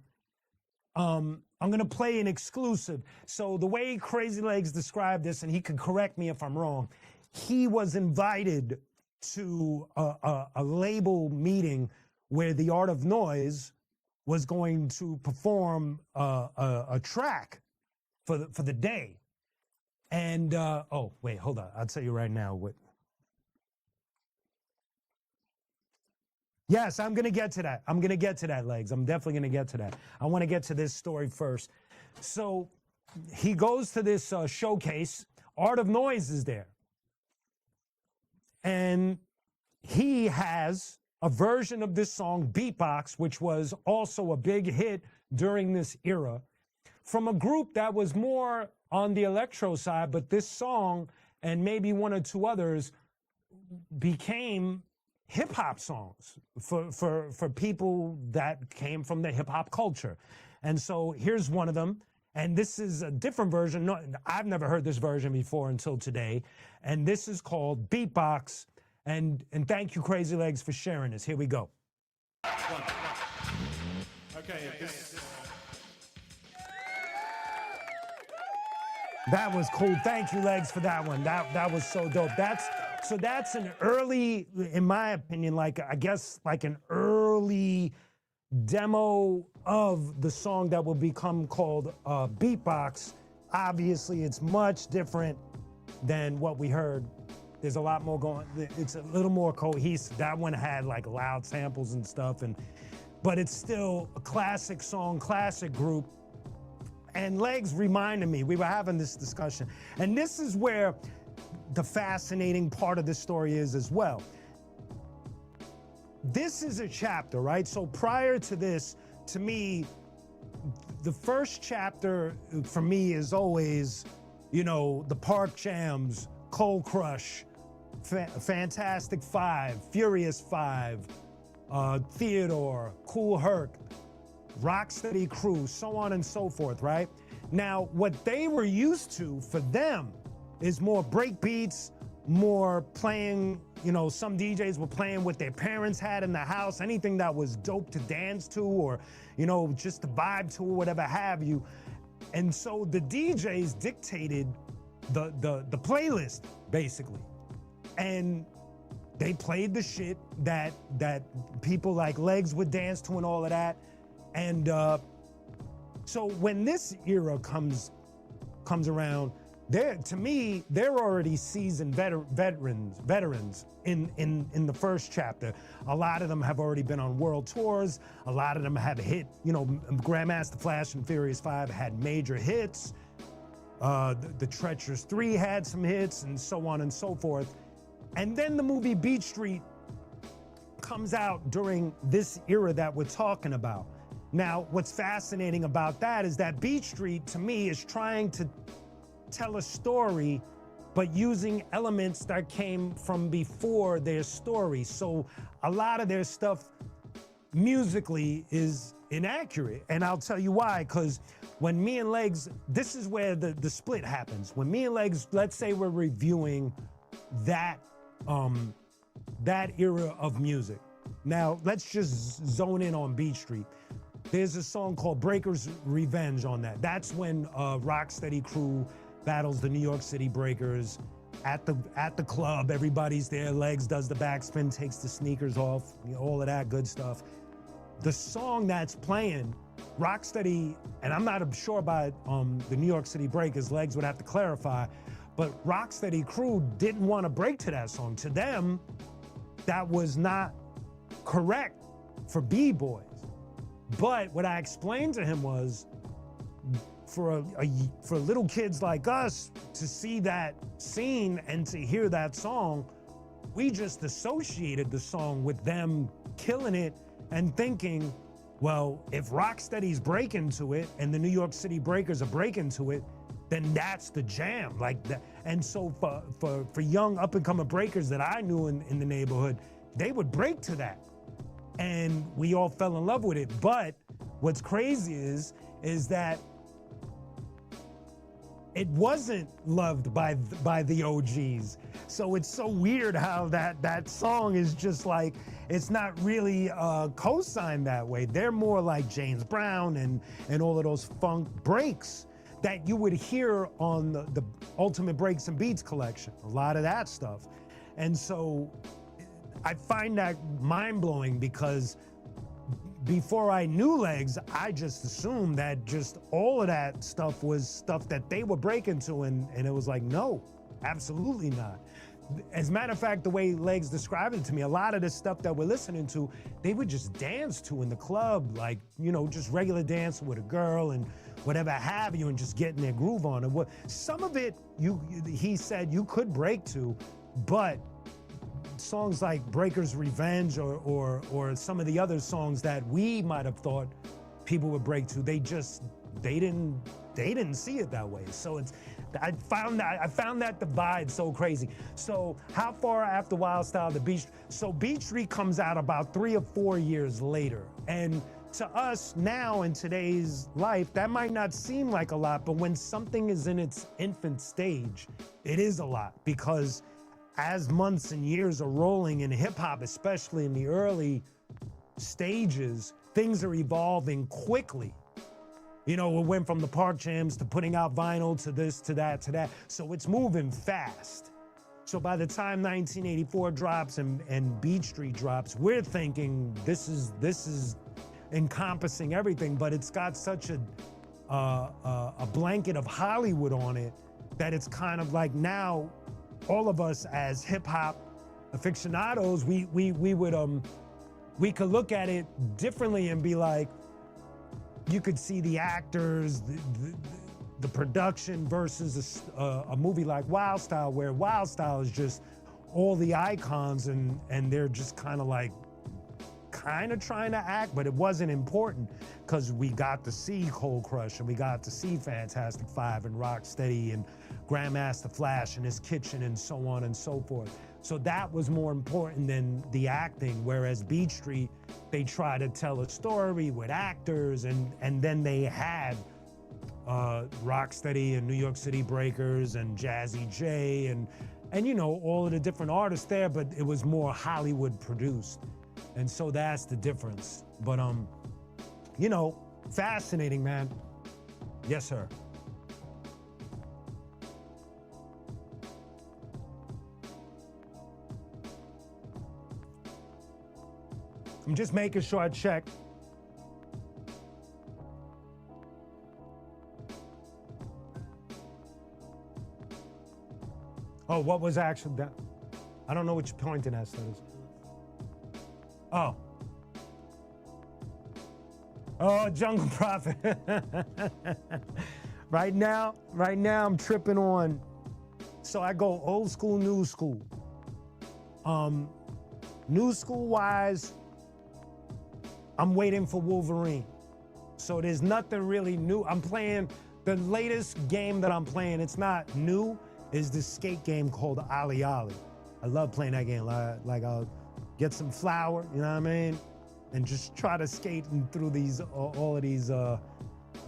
I'm going to play an exclusive. So the way Crazy Legs described this, and he could correct me if I'm wrong, he was invited to a label meeting where the Art of Noise was going to perform a track for the day. And oh wait, hold on. I'll tell you right now what. Yes, I'm gonna get to that. I'm gonna get to that, Legs. I'm definitely gonna get to that. I want to get to this story first. So he goes to this showcase. Art of Noise is there, and he has a version of this song, Beatbox, which was also a big hit during this era, from a group that was more on the electro side, but this song and maybe one or two others became hip hop songs for people that came from the hip hop culture. And so here's one of them. And this is a different version. No, I've never heard this version before until today. And this is called Beatbox. And thank you, Crazy Legs, for sharing this. Here we go. Okay. That was cool. Thank you, Legs, for that one. That was so dope. That's an early, in my opinion, like I guess like an early demo of the song that will become called Beatbox. Obviously, it's much different than what we heard. There's a lot more going. It's a little more cohesive. That one had like loud samples and stuff, but it's still a classic song, classic group. And Legs reminded me, we were having this discussion, and this is where the fascinating part of the story is as well. This is a chapter, right? So prior to this, to me, the first chapter for me is always, you know, the Park Jams, Cold Crush, Fantastic Five, Furious Five, Theodore, Kool Herc, Rocksteady Crew, so on and so forth, right? Now, what they were used to for them is more break beats, more playing, you know, some DJs were playing what their parents had in the house, anything that was dope to dance to or, you know, just to vibe to or whatever have you. And so the DJs dictated the playlist, basically. And they played the shit that people like Legs would dance to and all of that. And so when this era comes around, to me, they're already seasoned veterans in the first chapter. A lot of them have already been on world tours. A lot of them have hit, you know, Grandmaster Flash and Furious 5 had major hits. The Treacherous 3 had some hits and so on and so forth. And then the movie Beat Street comes out during this era that we're talking about. Now, what's fascinating about that is that Beat Street, to me, is trying to tell a story, but using elements that came from before their story. So a lot of their stuff musically is inaccurate. And I'll tell you why, because when me and Legs, this is where the split happens. When me and Legs, let's say we're reviewing that era of music. Now, let's just zone in on Beat Street. There's a song called Breakers Revenge on that. That's when Rocksteady Crew battles the New York City Breakers at the club. Everybody's there. Legs does the backspin, takes the sneakers off, you know, all of that good stuff. The song that's playing, Rocksteady, and I'm not sure about the New York City Breakers, Legs would have to clarify, but Rocksteady Crew didn't want to break to that song. To them, that was not correct for B-boys. But what I explained to him was, for little kids like us to see that scene and to hear that song, we just associated the song with them killing it and thinking, well, if Rocksteady's breaking to it and the New York City Breakers are breaking to it, then that's the jam, like that. And so for young up-and-coming breakers that I knew in the neighborhood, they would break to that. And we all fell in love with it. But what's crazy is that it wasn't loved by the OGs. So it's so weird how that song is just like, it's not really co-signed that way. They're more like James Brown and all of those funk breaks that you would hear on the Ultimate Breaks and Beats collection, a lot of that stuff. And so I find that mind-blowing because before I knew Legs, I just assumed that just all of that stuff was stuff that they were breaking to, and it was like, no, absolutely not. As a matter of fact, the way Legs described it to me, a lot of the stuff that we're listening to, they would just dance to in the club, like, you know, just regular dancing with a girl and whatever have you, and just getting their groove on. And some of it, he said you could break to, but songs like Breaker's Revenge or some of the other songs that we might have thought people would break to, they didn't see it that way. So I found that divide so crazy. So how far after Wild Style the Beat Street comes out about 3 or 4 years later. And to us now in today's life, that might not seem like a lot, but when something is in its infant stage, it is a lot, because as months and years are rolling in hip hop, especially in the early stages, things are evolving quickly. You know, it went from the park jams to putting out vinyl to this, to that, to that. So it's moving fast. So by the time 1984 drops and Beat Street drops, we're thinking this is encompassing everything, but it's got such a blanket of Hollywood on it that it's kind of like now all of us as hip hop aficionados, we could look at it differently and be like, you could see the actors, the production versus a movie like Wild Style, where Wild Style is just all the icons and they're just kind of trying to act, but it wasn't important because we got to see Cold Crush and we got to see Fantastic Five and Rocksteady and Grandmaster Flash and his kitchen and so on and so forth. So that was more important than the acting, whereas Beat Street, they try to tell a story with actors, and then they had Rocksteady and New York City Breakers and Jazzy J and you know, all of the different artists there, but it was more Hollywood produced. And so that's the difference. But you know, fascinating, man. Yes, sir. I'm just making sure I check. Oh, what was actually that? I don't know what you're pointing at, Stutters. Oh. Oh, Jungle Prophet. Right now I'm tripping on. So I go old school, new school. New school wise, I'm waiting for Wolverine. So there's nothing really new. I'm playing the latest game that I'm playing. It's not new, is this skate game called Ali Ali. I love playing that game. Like I'll get some flour, you know what I mean? And just try to skate through all of these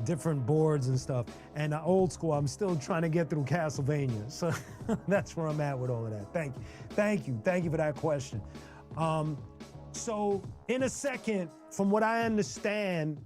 different boards and stuff. And old school, I'm still trying to get through Castlevania. So that's where I'm at with all of that. Thank you for that question. So in a second, from what I understand,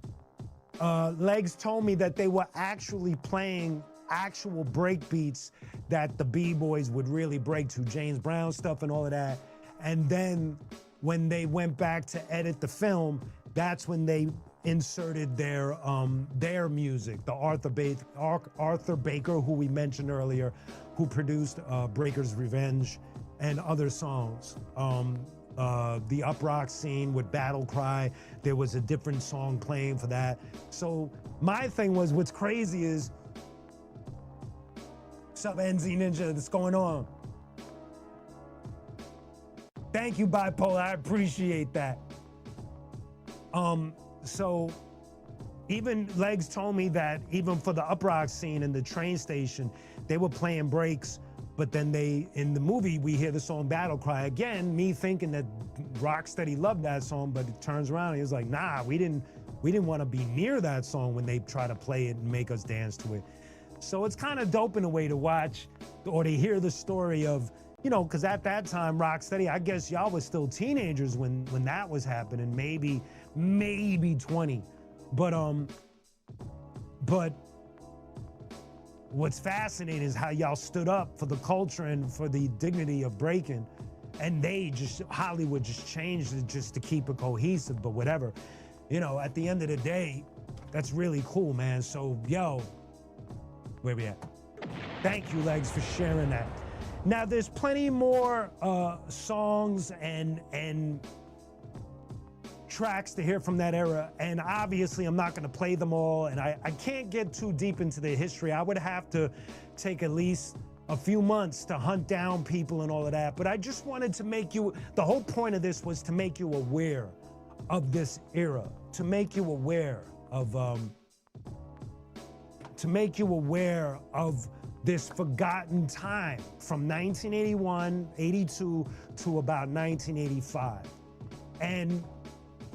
Legs told me that they were actually playing actual break beats that the B-boys would really break to, James Brown stuff and all of that. And then when they went back to edit the film, that's when they inserted their music. The Arthur Baker, who we mentioned earlier, who produced Breaker's Revenge and other songs. The Uprock scene with Battle Cry, there was a different song playing for that. So my thing was, what's crazy is, what's up, NZ Ninja, what's going on? Thank you, Bipolar, I appreciate that. So even Legs told me that even for the Uprock scene in the train station, they were playing breaks. But then in the movie, we hear the song Battle Cry. Again, me thinking that Rocksteady loved that song, but it turns around and he was like, nah, we didn't want to be near that song when they try to play it and make us dance to it. So it's kind of dope in a way to watch or to hear the story of, you know, because at that time, Rocksteady, I guess y'all was still teenagers when that was happening, maybe 20. But what's fascinating is how y'all stood up for the culture and for the dignity of breaking, and Hollywood just changed it just to keep it cohesive, but whatever. you know, at the end of the day, that's really cool, man. So, yo, where we at? Thank you, Legs, for sharing that. Now, there's plenty more songs and tracks to hear from that era, and obviously I'm not gonna play them all, and I can't get too deep into the history. I would have to take at least a few months to hunt down people and all of that, but I just wanted to make you, the whole point of this was to make you aware of this era, to make you aware of this forgotten time from 1981, 82 to about 1985. And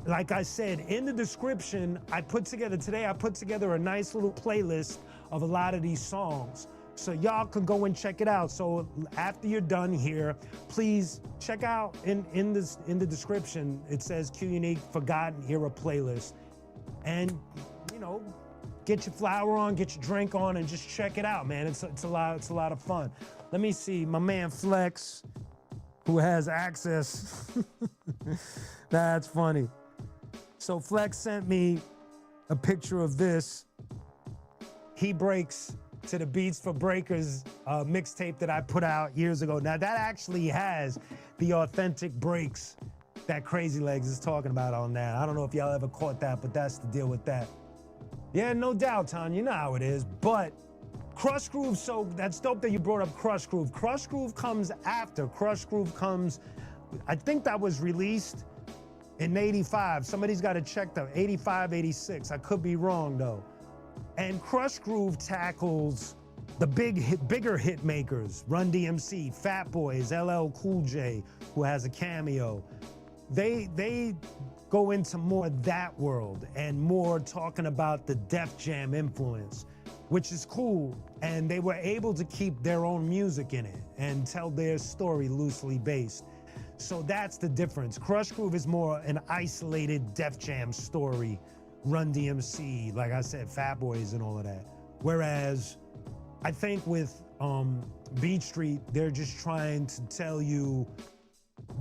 like I said, in the description, I put together a nice little playlist of a lot of these songs. So y'all can go and check it out. So after you're done here, please check out in the description, it says qunique Forgotten Era Playlist. And, you know, get your flower on, get your drink on, and just check it out, man. It's a lot of fun. Let me see, my man Flex, who has access. That's funny. So Flex sent me a picture of this. He breaks to the Beats for Breakers mixtape that I put out years ago. Now that actually has the authentic breaks that Crazy Legs is talking about on that. I don't know if y'all ever caught that, but that's the deal with that. Yeah, no doubt, Tanya, you know how it is. But Crush Groove, so that's dope that you brought up Crush Groove. Crush Groove comes after. Crush Groove comes, I think that was released in 85. Somebody's got to check that, 85, 86. I could be wrong though. And Crush Groove tackles the bigger hit makers, Run DMC, Fat Boys, LL Cool J, who has a cameo. They go into more that world and more talking about the Def Jam influence, which is cool. And they were able to keep their own music in it and tell their story loosely based. So that's the difference. Crush Groove is more an isolated Def Jam story, Run DMC, like I said, Fat Boys and all of that. Whereas I think with Beat Street, they're just trying to tell you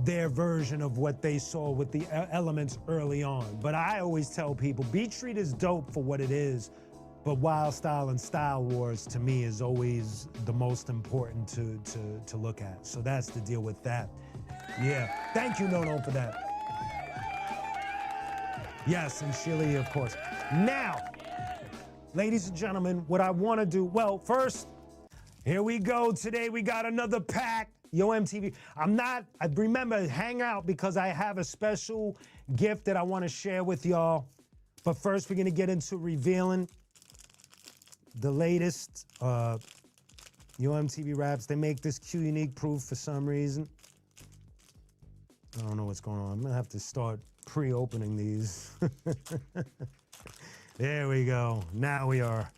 their version of what they saw with the elements early on. But I always tell people, Beat Street is dope for what it is, but Wild Style and Style Wars to me is always the most important to look at. So that's the deal with that. Yeah, thank you, No, for that. Yes, and Chile, of course. Now, ladies and gentlemen, what I want to do, well, first, here we go. Today we got another pack. Yo, MTV. Remember, hang out because I have a special gift that I want to share with y'all. But first, we're going to get into revealing the latest Yo MTV Raps. They make this qunique proof for some reason. I don't know what's going on. I'm going to have to start pre-opening these. There we go. Now we are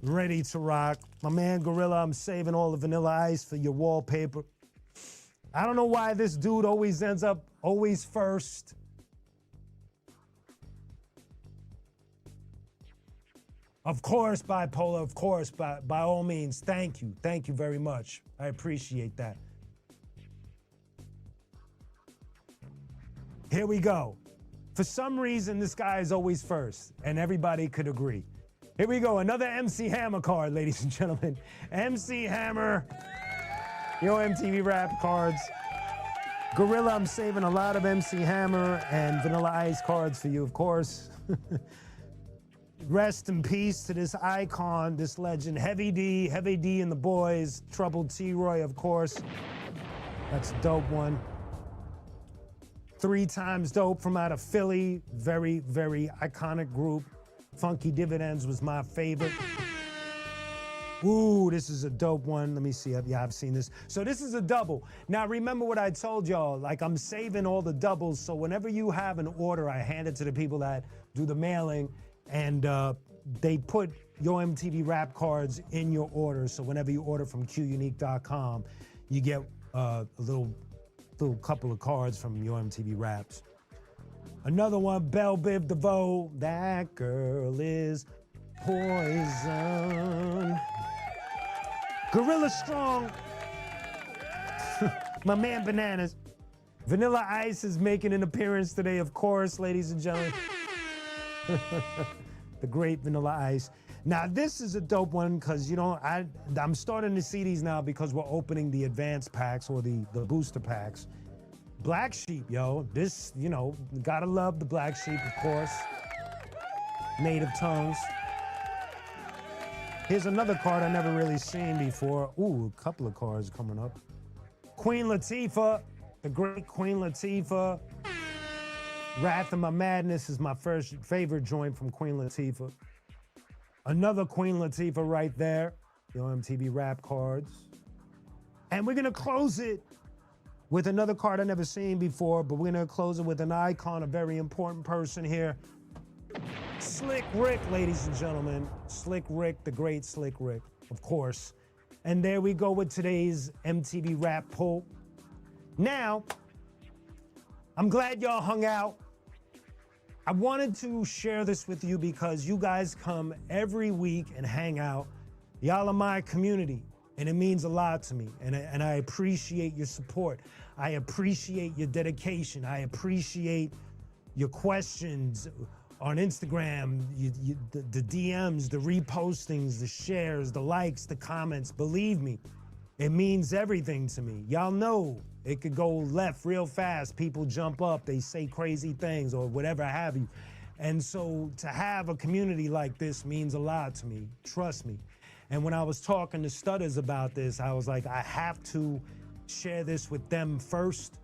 ready to rock. My man Gorilla, I'm saving all the Vanilla Ice for your wallpaper. I don't know why this dude always ends up first. Of course, Bipolar, of course, by all means. Thank you. Thank you very much. I appreciate that. Here we go. For some reason, this guy is always first, and everybody could agree. Here we go, another MC Hammer card, ladies and gentlemen. MC Hammer, Yo MTV Rap cards. Gorilla, I'm saving a lot of MC Hammer and Vanilla Ice cards for you, of course. Rest in peace to this icon, this legend. Heavy D and the boys. Troubled T-Roy, of course. That's a dope one. 3 Times Dope from out of Philly. Very, very iconic group. Funky Dividends was my favorite. Ooh, this is a dope one. Let me see. Yeah, I've seen this. So this is a double. Now, remember what I told y'all. Like, I'm saving all the doubles. So whenever you have an order, I hand it to the people that do the mailing. And they put Yo MTV Rap cards in your order. So whenever you order from qunique.com, you get a little couple of cards from Yo MTV Raps. Another one, Belle Biv DeVoe. That girl is poison. Gorilla Strong. My man Bananas. Vanilla Ice is making an appearance today, of course, ladies and gentlemen. The great Vanilla Ice. Now, this is a dope one because, you know, I'm starting to see these now because we're opening the advanced packs or the booster packs. Black Sheep, yo. This, you know, gotta love the Black Sheep, of course. Native Tongues. Here's another card I never really seen before. Ooh, a couple of cards coming up. Queen Latifah, the great Queen Latifah. Wrath of My Madness is my first favorite joint from Queen Latifah. Another Queen Latifah right there, the MTV rap cards. And we're gonna close it with another card I never seen before, but we're gonna close it with an icon, a very important person here. Slick Rick, ladies and gentlemen. Slick Rick, the great Slick Rick, of course. And there we go with today's MTV rap pull. Now, I'm glad y'all hung out. I wanted to share this with you because you guys come every week and hang out. Y'all are my community, and it means a lot to me, and I appreciate your support. I appreciate your dedication. I appreciate your questions on Instagram, the DMs, the repostings, the shares, the likes, the comments. Believe me, it means everything to me. Y'all know it could go left real fast. People jump up, they say crazy things or whatever have you. And so to have a community like this means a lot to me, trust me. And when I was talking to Stutters about this, I was like, I have to share this with them first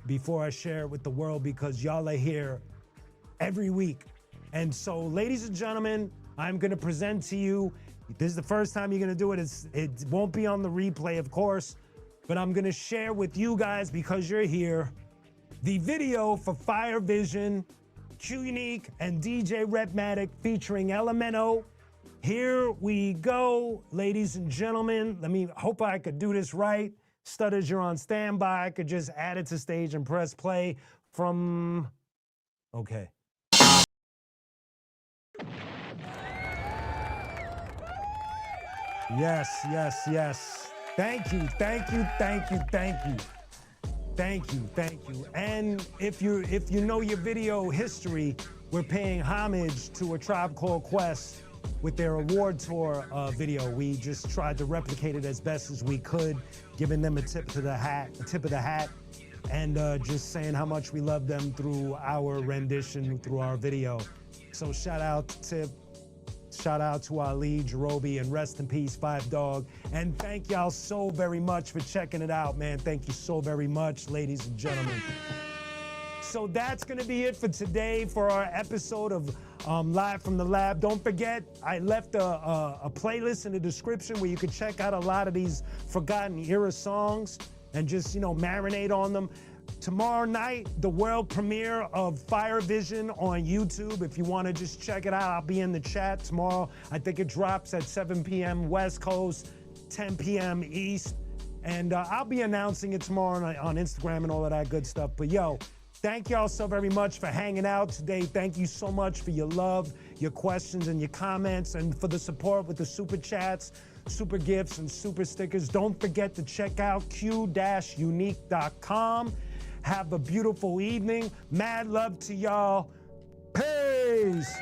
before I share it with the world because y'all are here every week. And so, ladies and gentlemen, I'm gonna present to you, this is the first time you're gonna do it. It won't be on the replay, of course, but I'm gonna share with you guys, because you're here, the video for Fire Vision, qunique, and DJ Redmatic featuring Elemento. Here we go, ladies and gentlemen. Hope I could do this right. Stutters, you're on standby. I could just add it to stage and press play from, okay. Yes, yes, yes. Thank you, thank you, thank you, thank you. Thank you, thank you. And if you know your video history, we're paying homage to A Tribe Called Quest with their award tour video. We just tried to replicate it as best as we could, giving them a tip of the hat, and just saying how much we love them through our rendition, through our video. So shout out to Tip. Shout out to Ali, Jerobi, and rest in peace, Five Dog. And thank y'all so very much for checking it out, man. Thank you so very much, ladies and gentlemen. So that's gonna be it for today for our episode of Live from the Lab. Don't forget, I left a playlist in the description where you can check out a lot of these forgotten era songs and just, you know, marinate on them. Tomorrow night, the world premiere of Fire Vision on YouTube. If you want to just check it out, I'll be in the chat tomorrow. I think it drops at 7 p.m. West Coast, 10 p.m. East. And I'll be announcing it tomorrow on Instagram and all of that good stuff. But yo, thank y'all so very much for hanging out today. Thank you so much for your love, your questions, and your comments, and for the support with the super chats, super gifts, and super stickers. Don't forget to check out q-unique.com. Have a beautiful evening. Mad love to y'all. Peace.